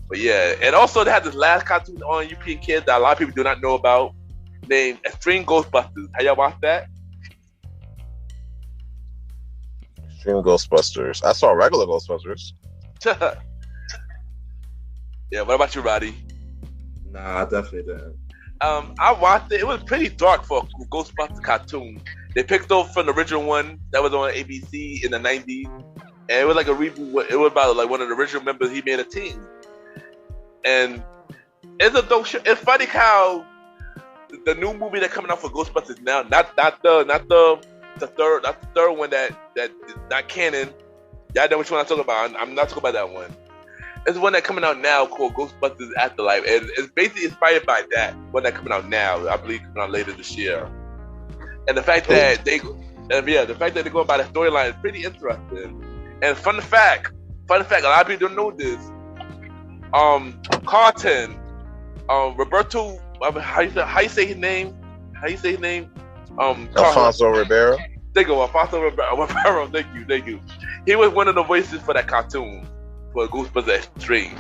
But yeah, and also they had this last cartoon on UPN Kids that a lot of people do not know about, named Extreme Ghostbusters. Have y'all watched that? Extreme Ghostbusters. I saw regular Ghostbusters. Yeah, what about you, Roddy? Nah, I definitely didn't. I watched it. It was pretty dark for a Ghostbusters cartoon. They picked up from the original one that was on ABC in the 90s. And it was like a reboot. It was about like one of the original members. He made a team. And it's a dope show. It's funny how the new movie that's coming out for Ghostbusters now, not the third one that is not canon. Y'all know which one I'm talking about. I'm not talking about that one. It's one that's coming out now called Ghostbusters Afterlife, and it's basically inspired by that one that's coming out now. I believe coming out later this year. And the fact that they're going by the storyline is pretty interesting. And fun fact, a lot of people don't know this. Carlton, Roberto, how you say his name? Alfonso Ribeiro. Thank you, Alfonso Ribeiro. Thank you. He was one of the voices for that cartoon for Ghostbusters Extreme.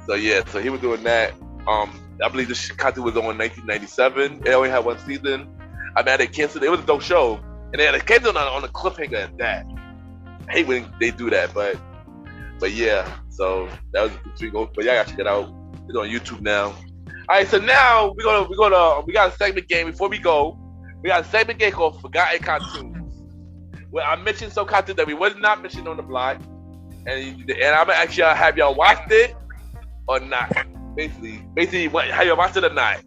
So he was doing that. I believe this cartoon was on 1997. It only had one season. I mean, they canceled it. It was a dope show, and they canceled on a cliffhanger at that. I hate when they do that, but yeah. So that was a tweet. But y'all gotta check it out. It's on YouTube now. Alright, so now we got a segment game before we go. We got a segment game called Forgotten Cartoons. Where I mentioned some cartoons that we was not mentioned on the blog. And I'm gonna ask y'all, have y'all watched it or not? Basically, have y'all watched it or not?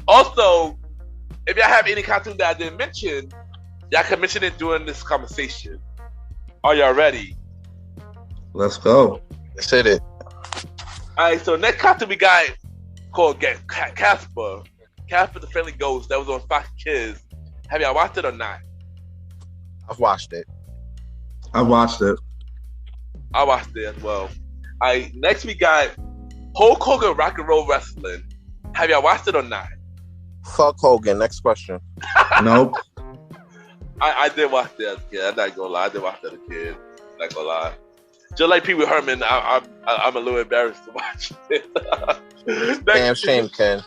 Also, if y'all have any cartoon that I didn't mention, y'all can mention it during this conversation. Are y'all ready? Let's go. Let's hit it. Alright, so next cartoon we got called Casper. Casper the Friendly Ghost that was on Fox Kids. Have y'all watched it or not? I've watched it. I watched it. I watched it as well. Alright, next we got Hulk Hogan Rock and Roll Wrestling. Have y'all watched it or not? Fuck Hogan. Next question. Nope. I did watch that as a kid. I'm not gonna lie. I did watch that as a kid. I'm not gonna lie. Just like Pee Wee Herman, I'm a little embarrassed to watch it. Damn shame, Ken.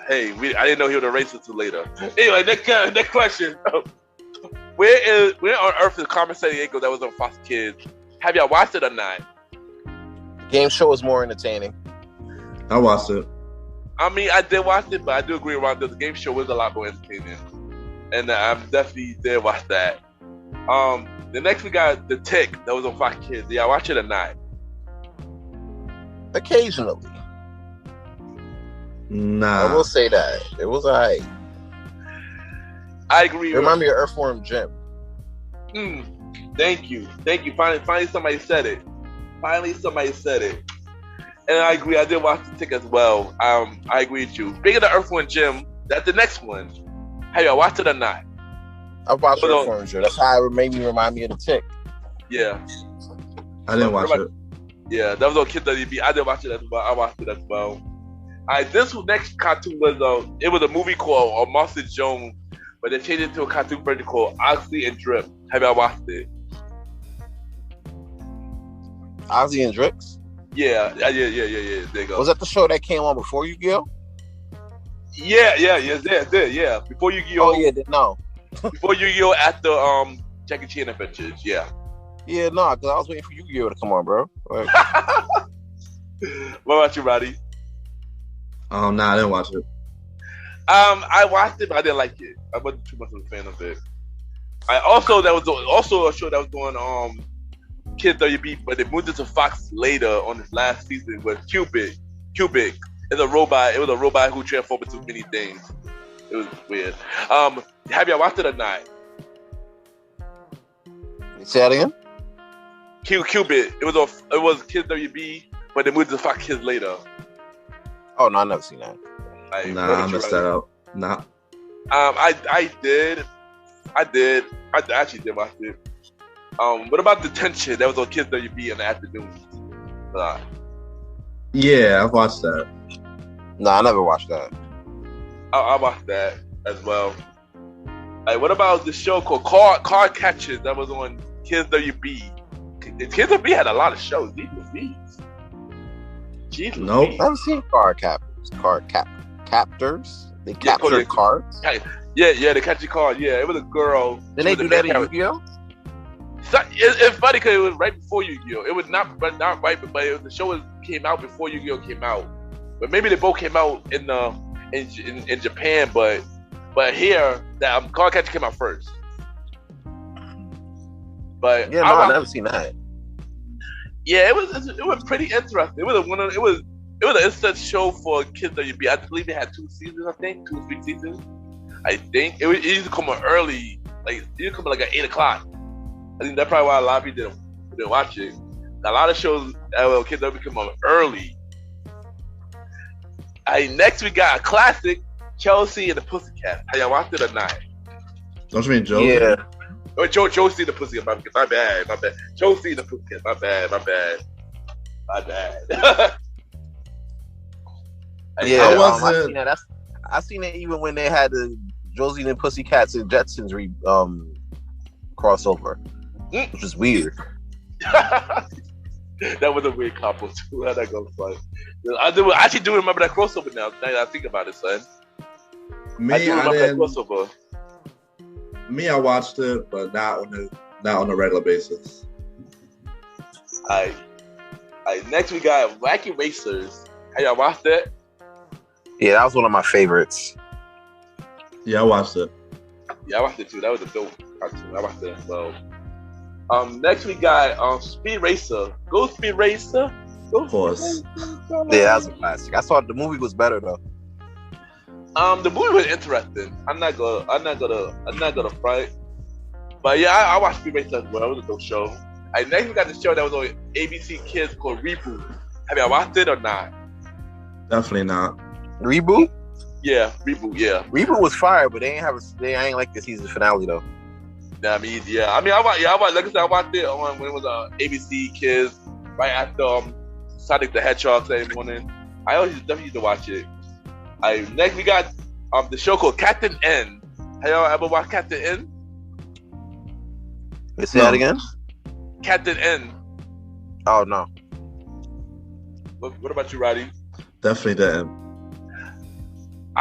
Hey, I didn't know he was a racist until later. Anyway, next question. Where on earth is Carmen Sandiego that was on Fox Kids? Have y'all watched it or not? Game show is more entertaining. I watched it. I mean, I did watch it, but I do agree with Ron. The game show was a lot more entertaining, and I'm definitely did watch that. The next we got The Tick that was on Fox Kids. Did y'all watch it or not? Occasionally. Nah. I will say that. It was alright. I agree. Remind me of Earthworm Jim. Thank you. Finally somebody said it. And I agree. I did watch The Tick as well. I agree with you. Speaking of Earthworm Jim, that's the next one. Have y'all watched it or not? I've watched Earthworm Jim. That's how it made me remind me of The Tick. Yeah. I didn't watch it. Yeah, that was on Kids WB. I did watch it as well. I watched it as well. Alright, this next cartoon was it was a movie called Monster Jones, but they changed it to a cartoon version called Oxy and Drip. Have y'all watched it? Ozzy and Drix? Yeah. There you go. Was that the show that came on before Yu-Gi-Oh? Yeah. Before Yu-Gi-Oh. Oh yeah, no. Before Yu-Gi-Oh after Jackie Chan Adventures. Yeah. Yeah, no, because I was waiting for Yu-Gi-Oh to come on, bro. Like, what about you, Roddy? Nah, I didn't watch it. I watched it, but I didn't like it. I wasn't too much of a fan of it. There was also a show that was on Kids WB, but they moved it to Fox later on this last season with Cubic. It's a robot. It was a robot who transformed into many things. It was weird. Have y'all watched it or not? say that again? Cubit. It was Kids WB, but they moved to Fox Kids later. Oh no, I never seen that. I missed that out. Nah. I did. I actually did watch it. What about Detention? That was on Kids WB in the afternoon. Yeah, I've watched that. No, I never watched that. I watched that as well. What about the show called Card Catchers that was on Kids WB? Kids WB had a lot of shows. Jeez, nope. I haven't seen Card Captors. Captors? They capture cards? Yeah, they catch your card. Yeah, it was a girl. Did they do that in Yu-Gi-Oh? So, it's funny because it was right before Yu-Gi-Oh. It was not right, but the show came out before Yu-Gi-Oh came out. But maybe they both came out in Japan, but here that Card Catcher came out first. But yeah, I've never seen that. Yeah, it was pretty interesting. It was an instant show for Kids WB. I believe it had 2 seasons. I think 2 or 3 seasons. I think it used to come on early, like it used to come at 8:00. I think that's probably why a lot of people didn't watch it. A lot of shows Kids WB come on early. Next we got a classic, Chelsea and the Pussycats. Have y'all watched it or not? Don't you mean Josie? Yeah. Oh, Josie the Pussycat. My bad. Josie the Pussycat. My bad. Yeah, I seen it even when they had the Josie and the Pussycats and Jetsons crossover, which is weird. That was a weird combo too. How'd that go? I actually do remember that crossover now. Now that I think about it, son. I watched it, but not on a regular basis. Alright. Next we got Wacky Racers. Have y'all watched that? Yeah, that was one of my favorites. Yeah, I watched it. Yeah, I watched it too. That was a dope cartoon. I watched it as well. Next we got Speed Racer. Go Speed Racer. Go Of course. Yeah, that was a classic. I saw the movie was better though. The movie was interesting. I'm not gonna fight. But yeah, I watched Speed Racer as well. It was a dope show. Next we got the show that was on ABC Kids called Reboot. Have y'all watched it or not? Definitely not. Reboot? Yeah, Reboot. Yeah. Reboot was fire, but they ain't like the season finale though. I mean, I watched. Like I said, I watched it on when it was ABC Kids right after Sonic the Hedgehog Saturday morning. I always definitely used to watch it. Next we got the show called Captain N. Have y'all ever watched Captain N? Let's say that again. Captain N. Oh no. What about you, Roddy? Definitely didn't.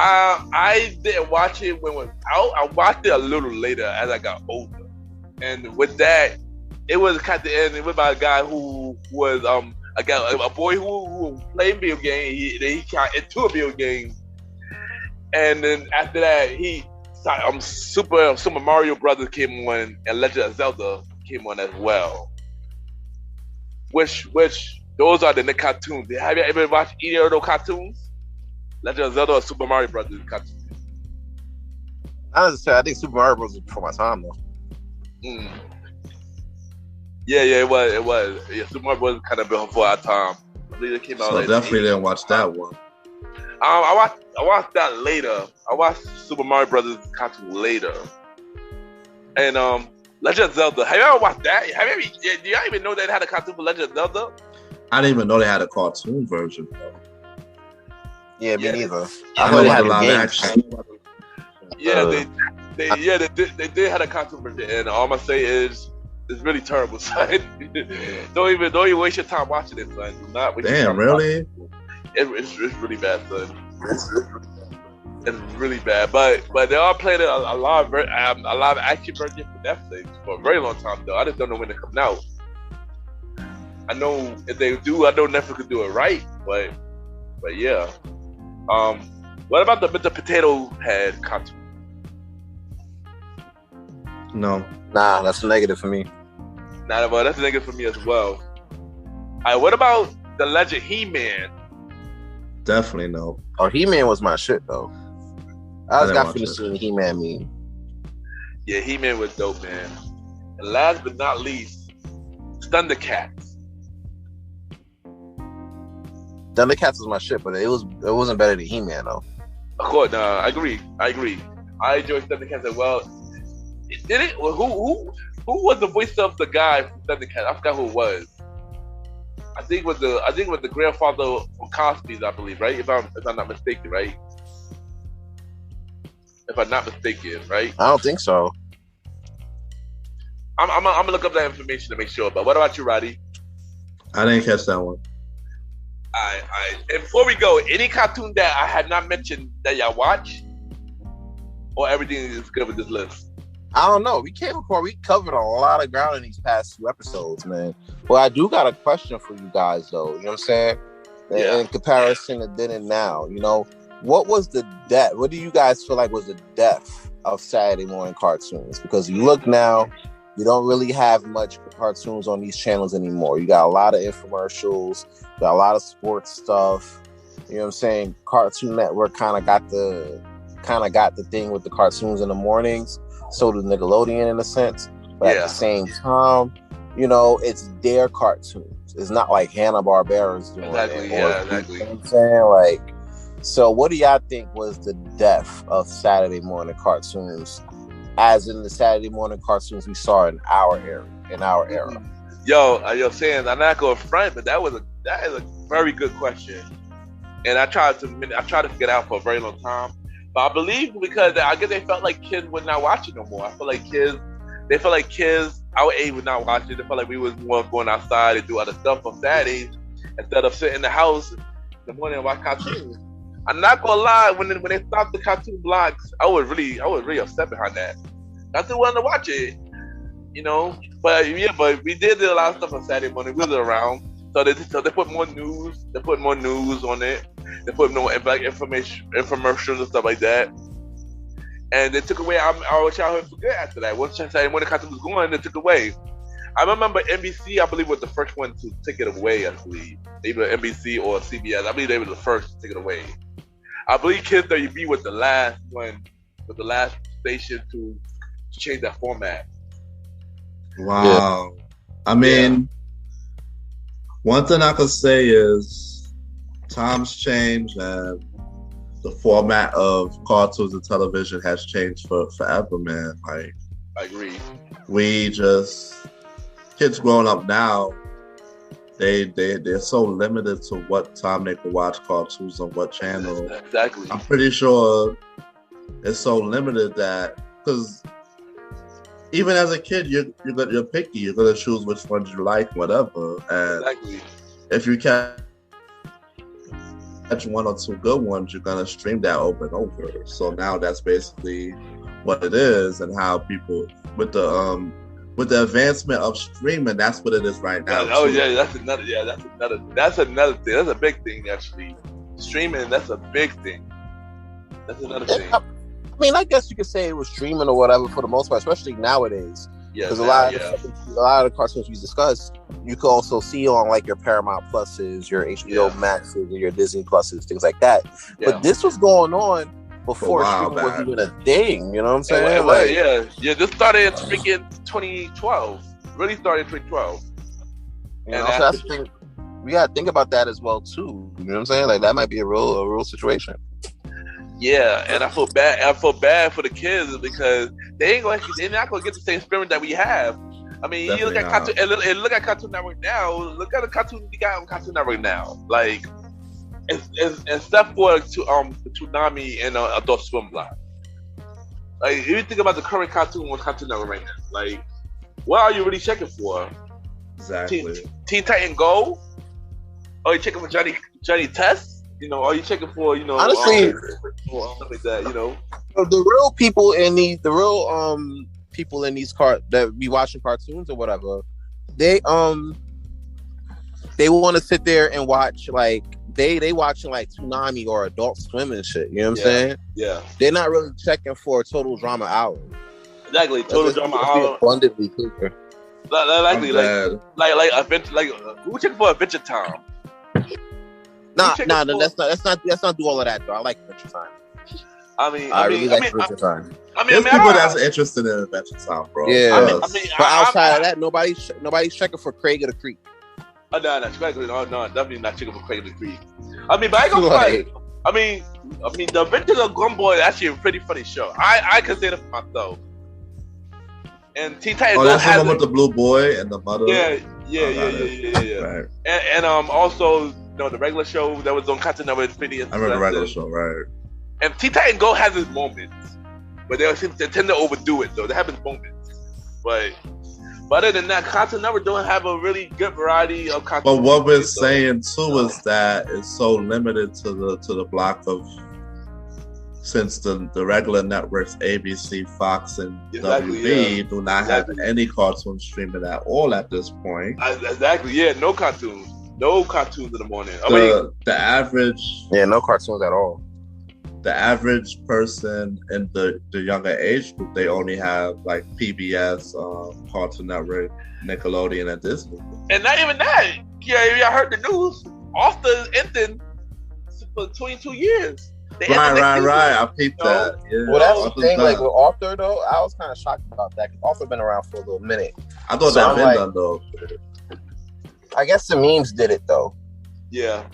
I didn't watch it when it was out. I watched it a little later as I got older, and with that, it was Captain N. It was about a guy who was a boy who played video game. He got into a video game, and then after that, Super Mario Brothers came on, and Legend of Zelda came on as well. Which those are the cartoons. Have you ever watched either of those cartoons? Legend of Zelda or Super Mario Brothers cartoons? Honestly, I think Super Mario Bros. Was before my time though. Yeah, it was. Yeah, Super Mario Bros. Kind of before our time. I believe it came out. So definitely didn't watch that one. I watched that later. I watched Super Mario Brothers cartoon later. And Legend of Zelda. Have you ever watched that? Do y'all even know they had a cartoon for Legend of Zelda? I didn't even know they had a cartoon version. Yeah, me neither. I know they had a lot of action. Yeah, they did have a cartoon version, and all I'm gonna say is it's really terrible, son. don't even waste your time watching it, son. Do not waste your time. Really? It's really bad, son. It's really bad, but they are playing a lot of action version for Netflix for a very long time though. I just don't know when they're coming out. I know if they do, I know Netflix could do it right, but yeah. What about the Mr. Potato Head cartoon? No. Nah, that's a negative for me. Nah, but that's a negative for me as well. Alright, what about the Legend He-Man? Definitely no. Oh, He-Man was my shit though. I just got finished seeing He-Man meme. Yeah, He-Man was dope, man. And last but not least, Thundercats. Thundercats was my shit, but it wasn't better than He-Man though. Of course, I agree. I enjoyed Thundercats as well. Did it? Who was the voice of the guy from Thundercats? I forgot who it was. I think it was the grandfather from Cosby's, I believe, right? If I'm not mistaken, right? If I'm not mistaken, right? I don't think so. I'm gonna look up that information to make sure. But what about you, Roddy? I didn't catch that one. And before we go, any cartoon that I had not mentioned that y'all watch, or everything is good with this list? I don't know. We covered a lot of ground in these past 2 episodes, man. Well, I do got a question for you guys, though. You know what I'm saying? Yeah. In comparison to then and now, you know, what was the death? What do you guys feel like was the death of Saturday morning cartoons? Because you look now, you don't really have much cartoons on these channels anymore. You got a lot of infomercials, you got a lot of sports stuff. You know what I'm saying? Cartoon Network kind of got the thing with the cartoons in the mornings. So did Nickelodeon in a sense. But at the same time, you know, it's their cartoons. It's not like Hanna-Barbera's doing exactly, it. Exactly. You know what I'm saying? Like, so what do y'all think was the death of Saturday morning cartoons, as in the Saturday morning cartoons we saw in our era? Yo, Sans, I'm not going front, but that is a very good question, and I tried to figure it out for a very long time. But I believe because I guess they felt like kids were not watching no more. I feel like kids our age were not watching. They felt like we was more going outside and do other stuff on Saturdays instead of sitting in the house in the morning and watch cartoons. I'm not gonna lie, when they stopped the cartoon blocks, I was really upset behind that. I still wanted to watch it. But we did a lot of stuff on Saturday morning. We was around, so they put more news. They put more news on it. They put more infomercials and stuff like that. And they took away our childhood for good after that. Once Saturday morning cartoon was going, they took away. I remember NBC, I believe, was the first one to take it away. I believe either NBC or CBS. I believe they were the first to take it away. I believe Kids WB was the last one, was the last station to change that format. Wow. Yeah. I mean, one thing I could say is times change and the format of cartoons and television has changed forever, man. Like, I agree. Kids growing up now, they're so limited to what time they can watch cartoons on what channel. Exactly. I'm pretty sure it's so limited that, because even as a kid, you're picky. You're gonna choose which ones you like, whatever. And exactly. If you catch one or two good ones, you're gonna stream that over and over. So now that's basically what it is, and how people with the advancement of streaming, that's what it is right now. That's another thing. That's a big thing, actually. Streaming, that's a big thing. That's another thing. I mean, I guess you could say it was streaming or whatever for the most part, especially nowadays. Because a lot of the cartoons we discussed, you could also see on like your Paramount Pluses, your HBO Maxes, your Disney Pluses, things like that. Yeah. But this was going on before streaming was even a thing. You know what I'm saying? This started in freaking 2012. Really started in 2012. And so that's the thing. We gotta think about that as well too. You know what I'm saying? Like that might be a real situation. Yeah, and I feel bad for the kids because they're not gonna get the same experience that we have. I mean, you look at Cartoon Network now. Look at the cartoon you got on Cartoon Network now. Like, except for Toonami and Adult Swim Block. Like, if you think about the current cartoon on Cartoon Network right now, like, what are you really checking for? Exactly. Teen Titan Go? Are you checking for Johnny Test? Are you checking for, honestly, stuff like that, The real people in these, that be watching cartoons or whatever, they want to sit there and watch, like, they watching, like, Toonami or Adult Swim and shit, you know what I'm saying? Yeah. They're not really checking for Total Drama Hour. Exactly, Total Drama Hour. Abundantly clear. Like, we're checking for Adventure Time. Nah, let's not do all of that though. I like Adventure Time. I really like Adventure Time. There's people that's interested in Adventure Time, bro. Yeah. But outside of that, nobody's checking for Craig of the Creek. No, definitely not checking for Craig of the Creek. But I go like, the Adventures of Gumball is actually a pretty funny show. I consider it for myself. And Teen Titans. Oh, that's the one with the blue boy and the mother. Yeah. Right. And also, the regular show that was on Cartoon Network. I remember the regular show, right? And Teen Titan Go has its moments, but they tend to overdo it though. They have its moments, but other than that, Cartoon Network don't have a really good variety of cartoons. But what we're saying too is that it's so limited to the block of, since the regular networks ABC, Fox, and WB do not have any cartoon streaming at all at this point. Exactly, no cartoons. No cartoons in the morning. The average... Yeah, no cartoons at all. The average person in the younger age group, they only have like PBS, Cartoon Network, Nickelodeon, and Disney. And not even that. Yeah, I heard the news. Arthur ended for 22 years. Right. I peeped that. Yeah. Well, that's the thing. Like with Arthur, though, I was kind of shocked about that because Arthur been around for a little minute. I thought that been done though. I guess the memes did it though. Yeah.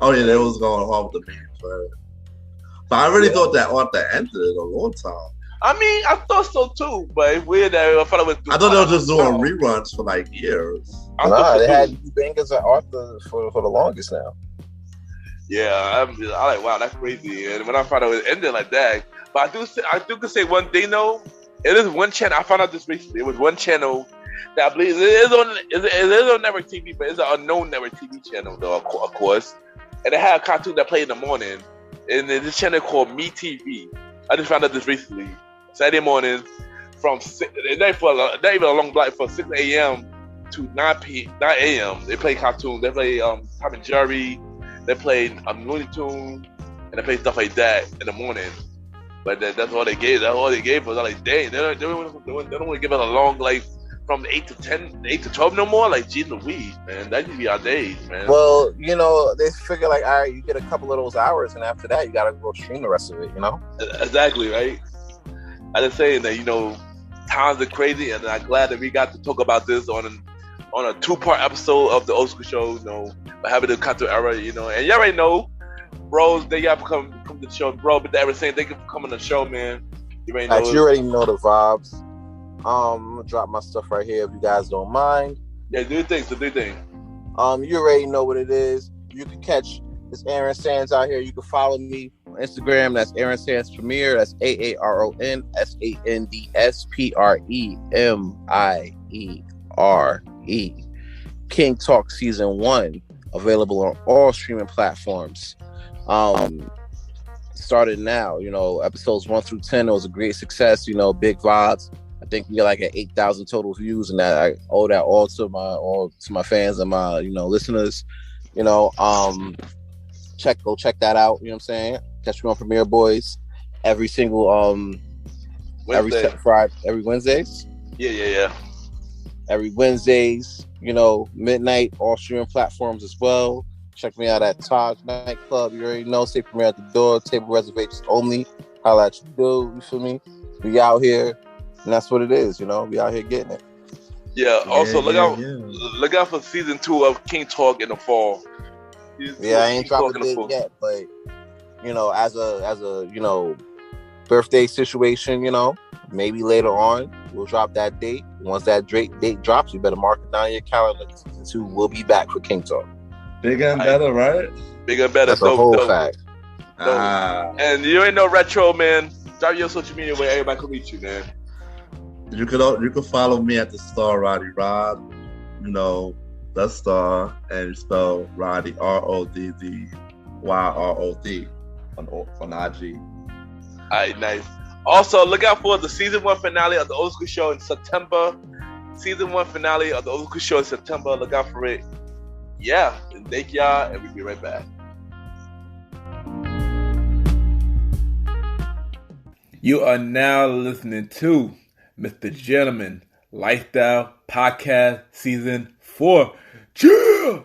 Oh yeah, they was going hard with the memes, right? But I really thought that Arthur ended it a long time. I thought so too, but it's weird that I thought it was. I thought they were just doing reruns for like years. They had bangers of Arthur for the longest now. Yeah, I'm like, wow, that's crazy. And when I found out it ended like that, but I do could say one thing though. It is one channel. I found out this recently. It was one channel that I believe it is on network TV, but it's an unknown network TV channel though, of course. And they had a cartoon that played in the morning, and this channel called Me TV. I just found out this recently. Saturday mornings, from not even a long block from 6 a.m. to 9 a.m. They play cartoons. They play Tom and Jerry. They play Looney Tunes, and they play stuff like that in the morning. But that's all they gave. That's all they gave us. I'm like, dang, they don't want to give us a long from 8 to 10, 8 to 12 no more. Like, geez Louise, man, that used to be our days, man. Well, they figure all right, you get a couple of those hours, and after that, you gotta go stream the rest of it. Exactly, right. I just saying that times are crazy, and I'm glad that we got to talk about this on a 2-part episode of the Old School Show. But having the cartoon era, and you already know, bros, they got to come to the show, bro. But they were saying they can come on the show, man. You already know the vibes. I'm gonna drop my stuff right here if you guys don't mind. Yeah, do your thing. You already know what it is. You can catch this Aaron Sands out here. You can follow me on Instagram. That's Aaron Sands Premier. That's AARONSANDSPREMIERE. King Talk Season 1 available on all streaming platforms. Started now. Episodes 1 through 10. It was a great success. Big vibes. I think we got like 8,000 total views, and that I owe that all to my fans and my listeners. Go check that out. You know what I'm saying? Catch me on Premiere Boys every single Wednesday. every Wednesdays. Yeah. Every Wednesdays, midnight, all streaming platforms as well. Check me out at Taj Nightclub. You already know, say Premiere at the door, table reservations only. Holla at you, dude. You feel me? We out here. And that's what it is, we out here getting it. Yeah. Also, look out for season 2 of King Talk in the fall. I ain't dropped the date yet, but as a birthday situation, maybe later on we'll drop that date. Once that date drops, you better mark it down in your calendar. Season 2 will be back for King Talk. Bigger and better, right? Bigger and better. That's a whole fact. And you ain't no retro, man. Drop your social media where everybody can reach you, man. You could follow me at the Star Roddy Rod, the Star, and you spell Roddy RODDYROD on IG. Alright, nice. Also, look out for the season 1 finale of the Old School Show in September. Season 1 finale of the Old School Show in September. Look out for it. Yeah, and thank y'all, and we'll be right back. You are now listening to MrGentleman Lifestyle Podcast Season 4. Cheer!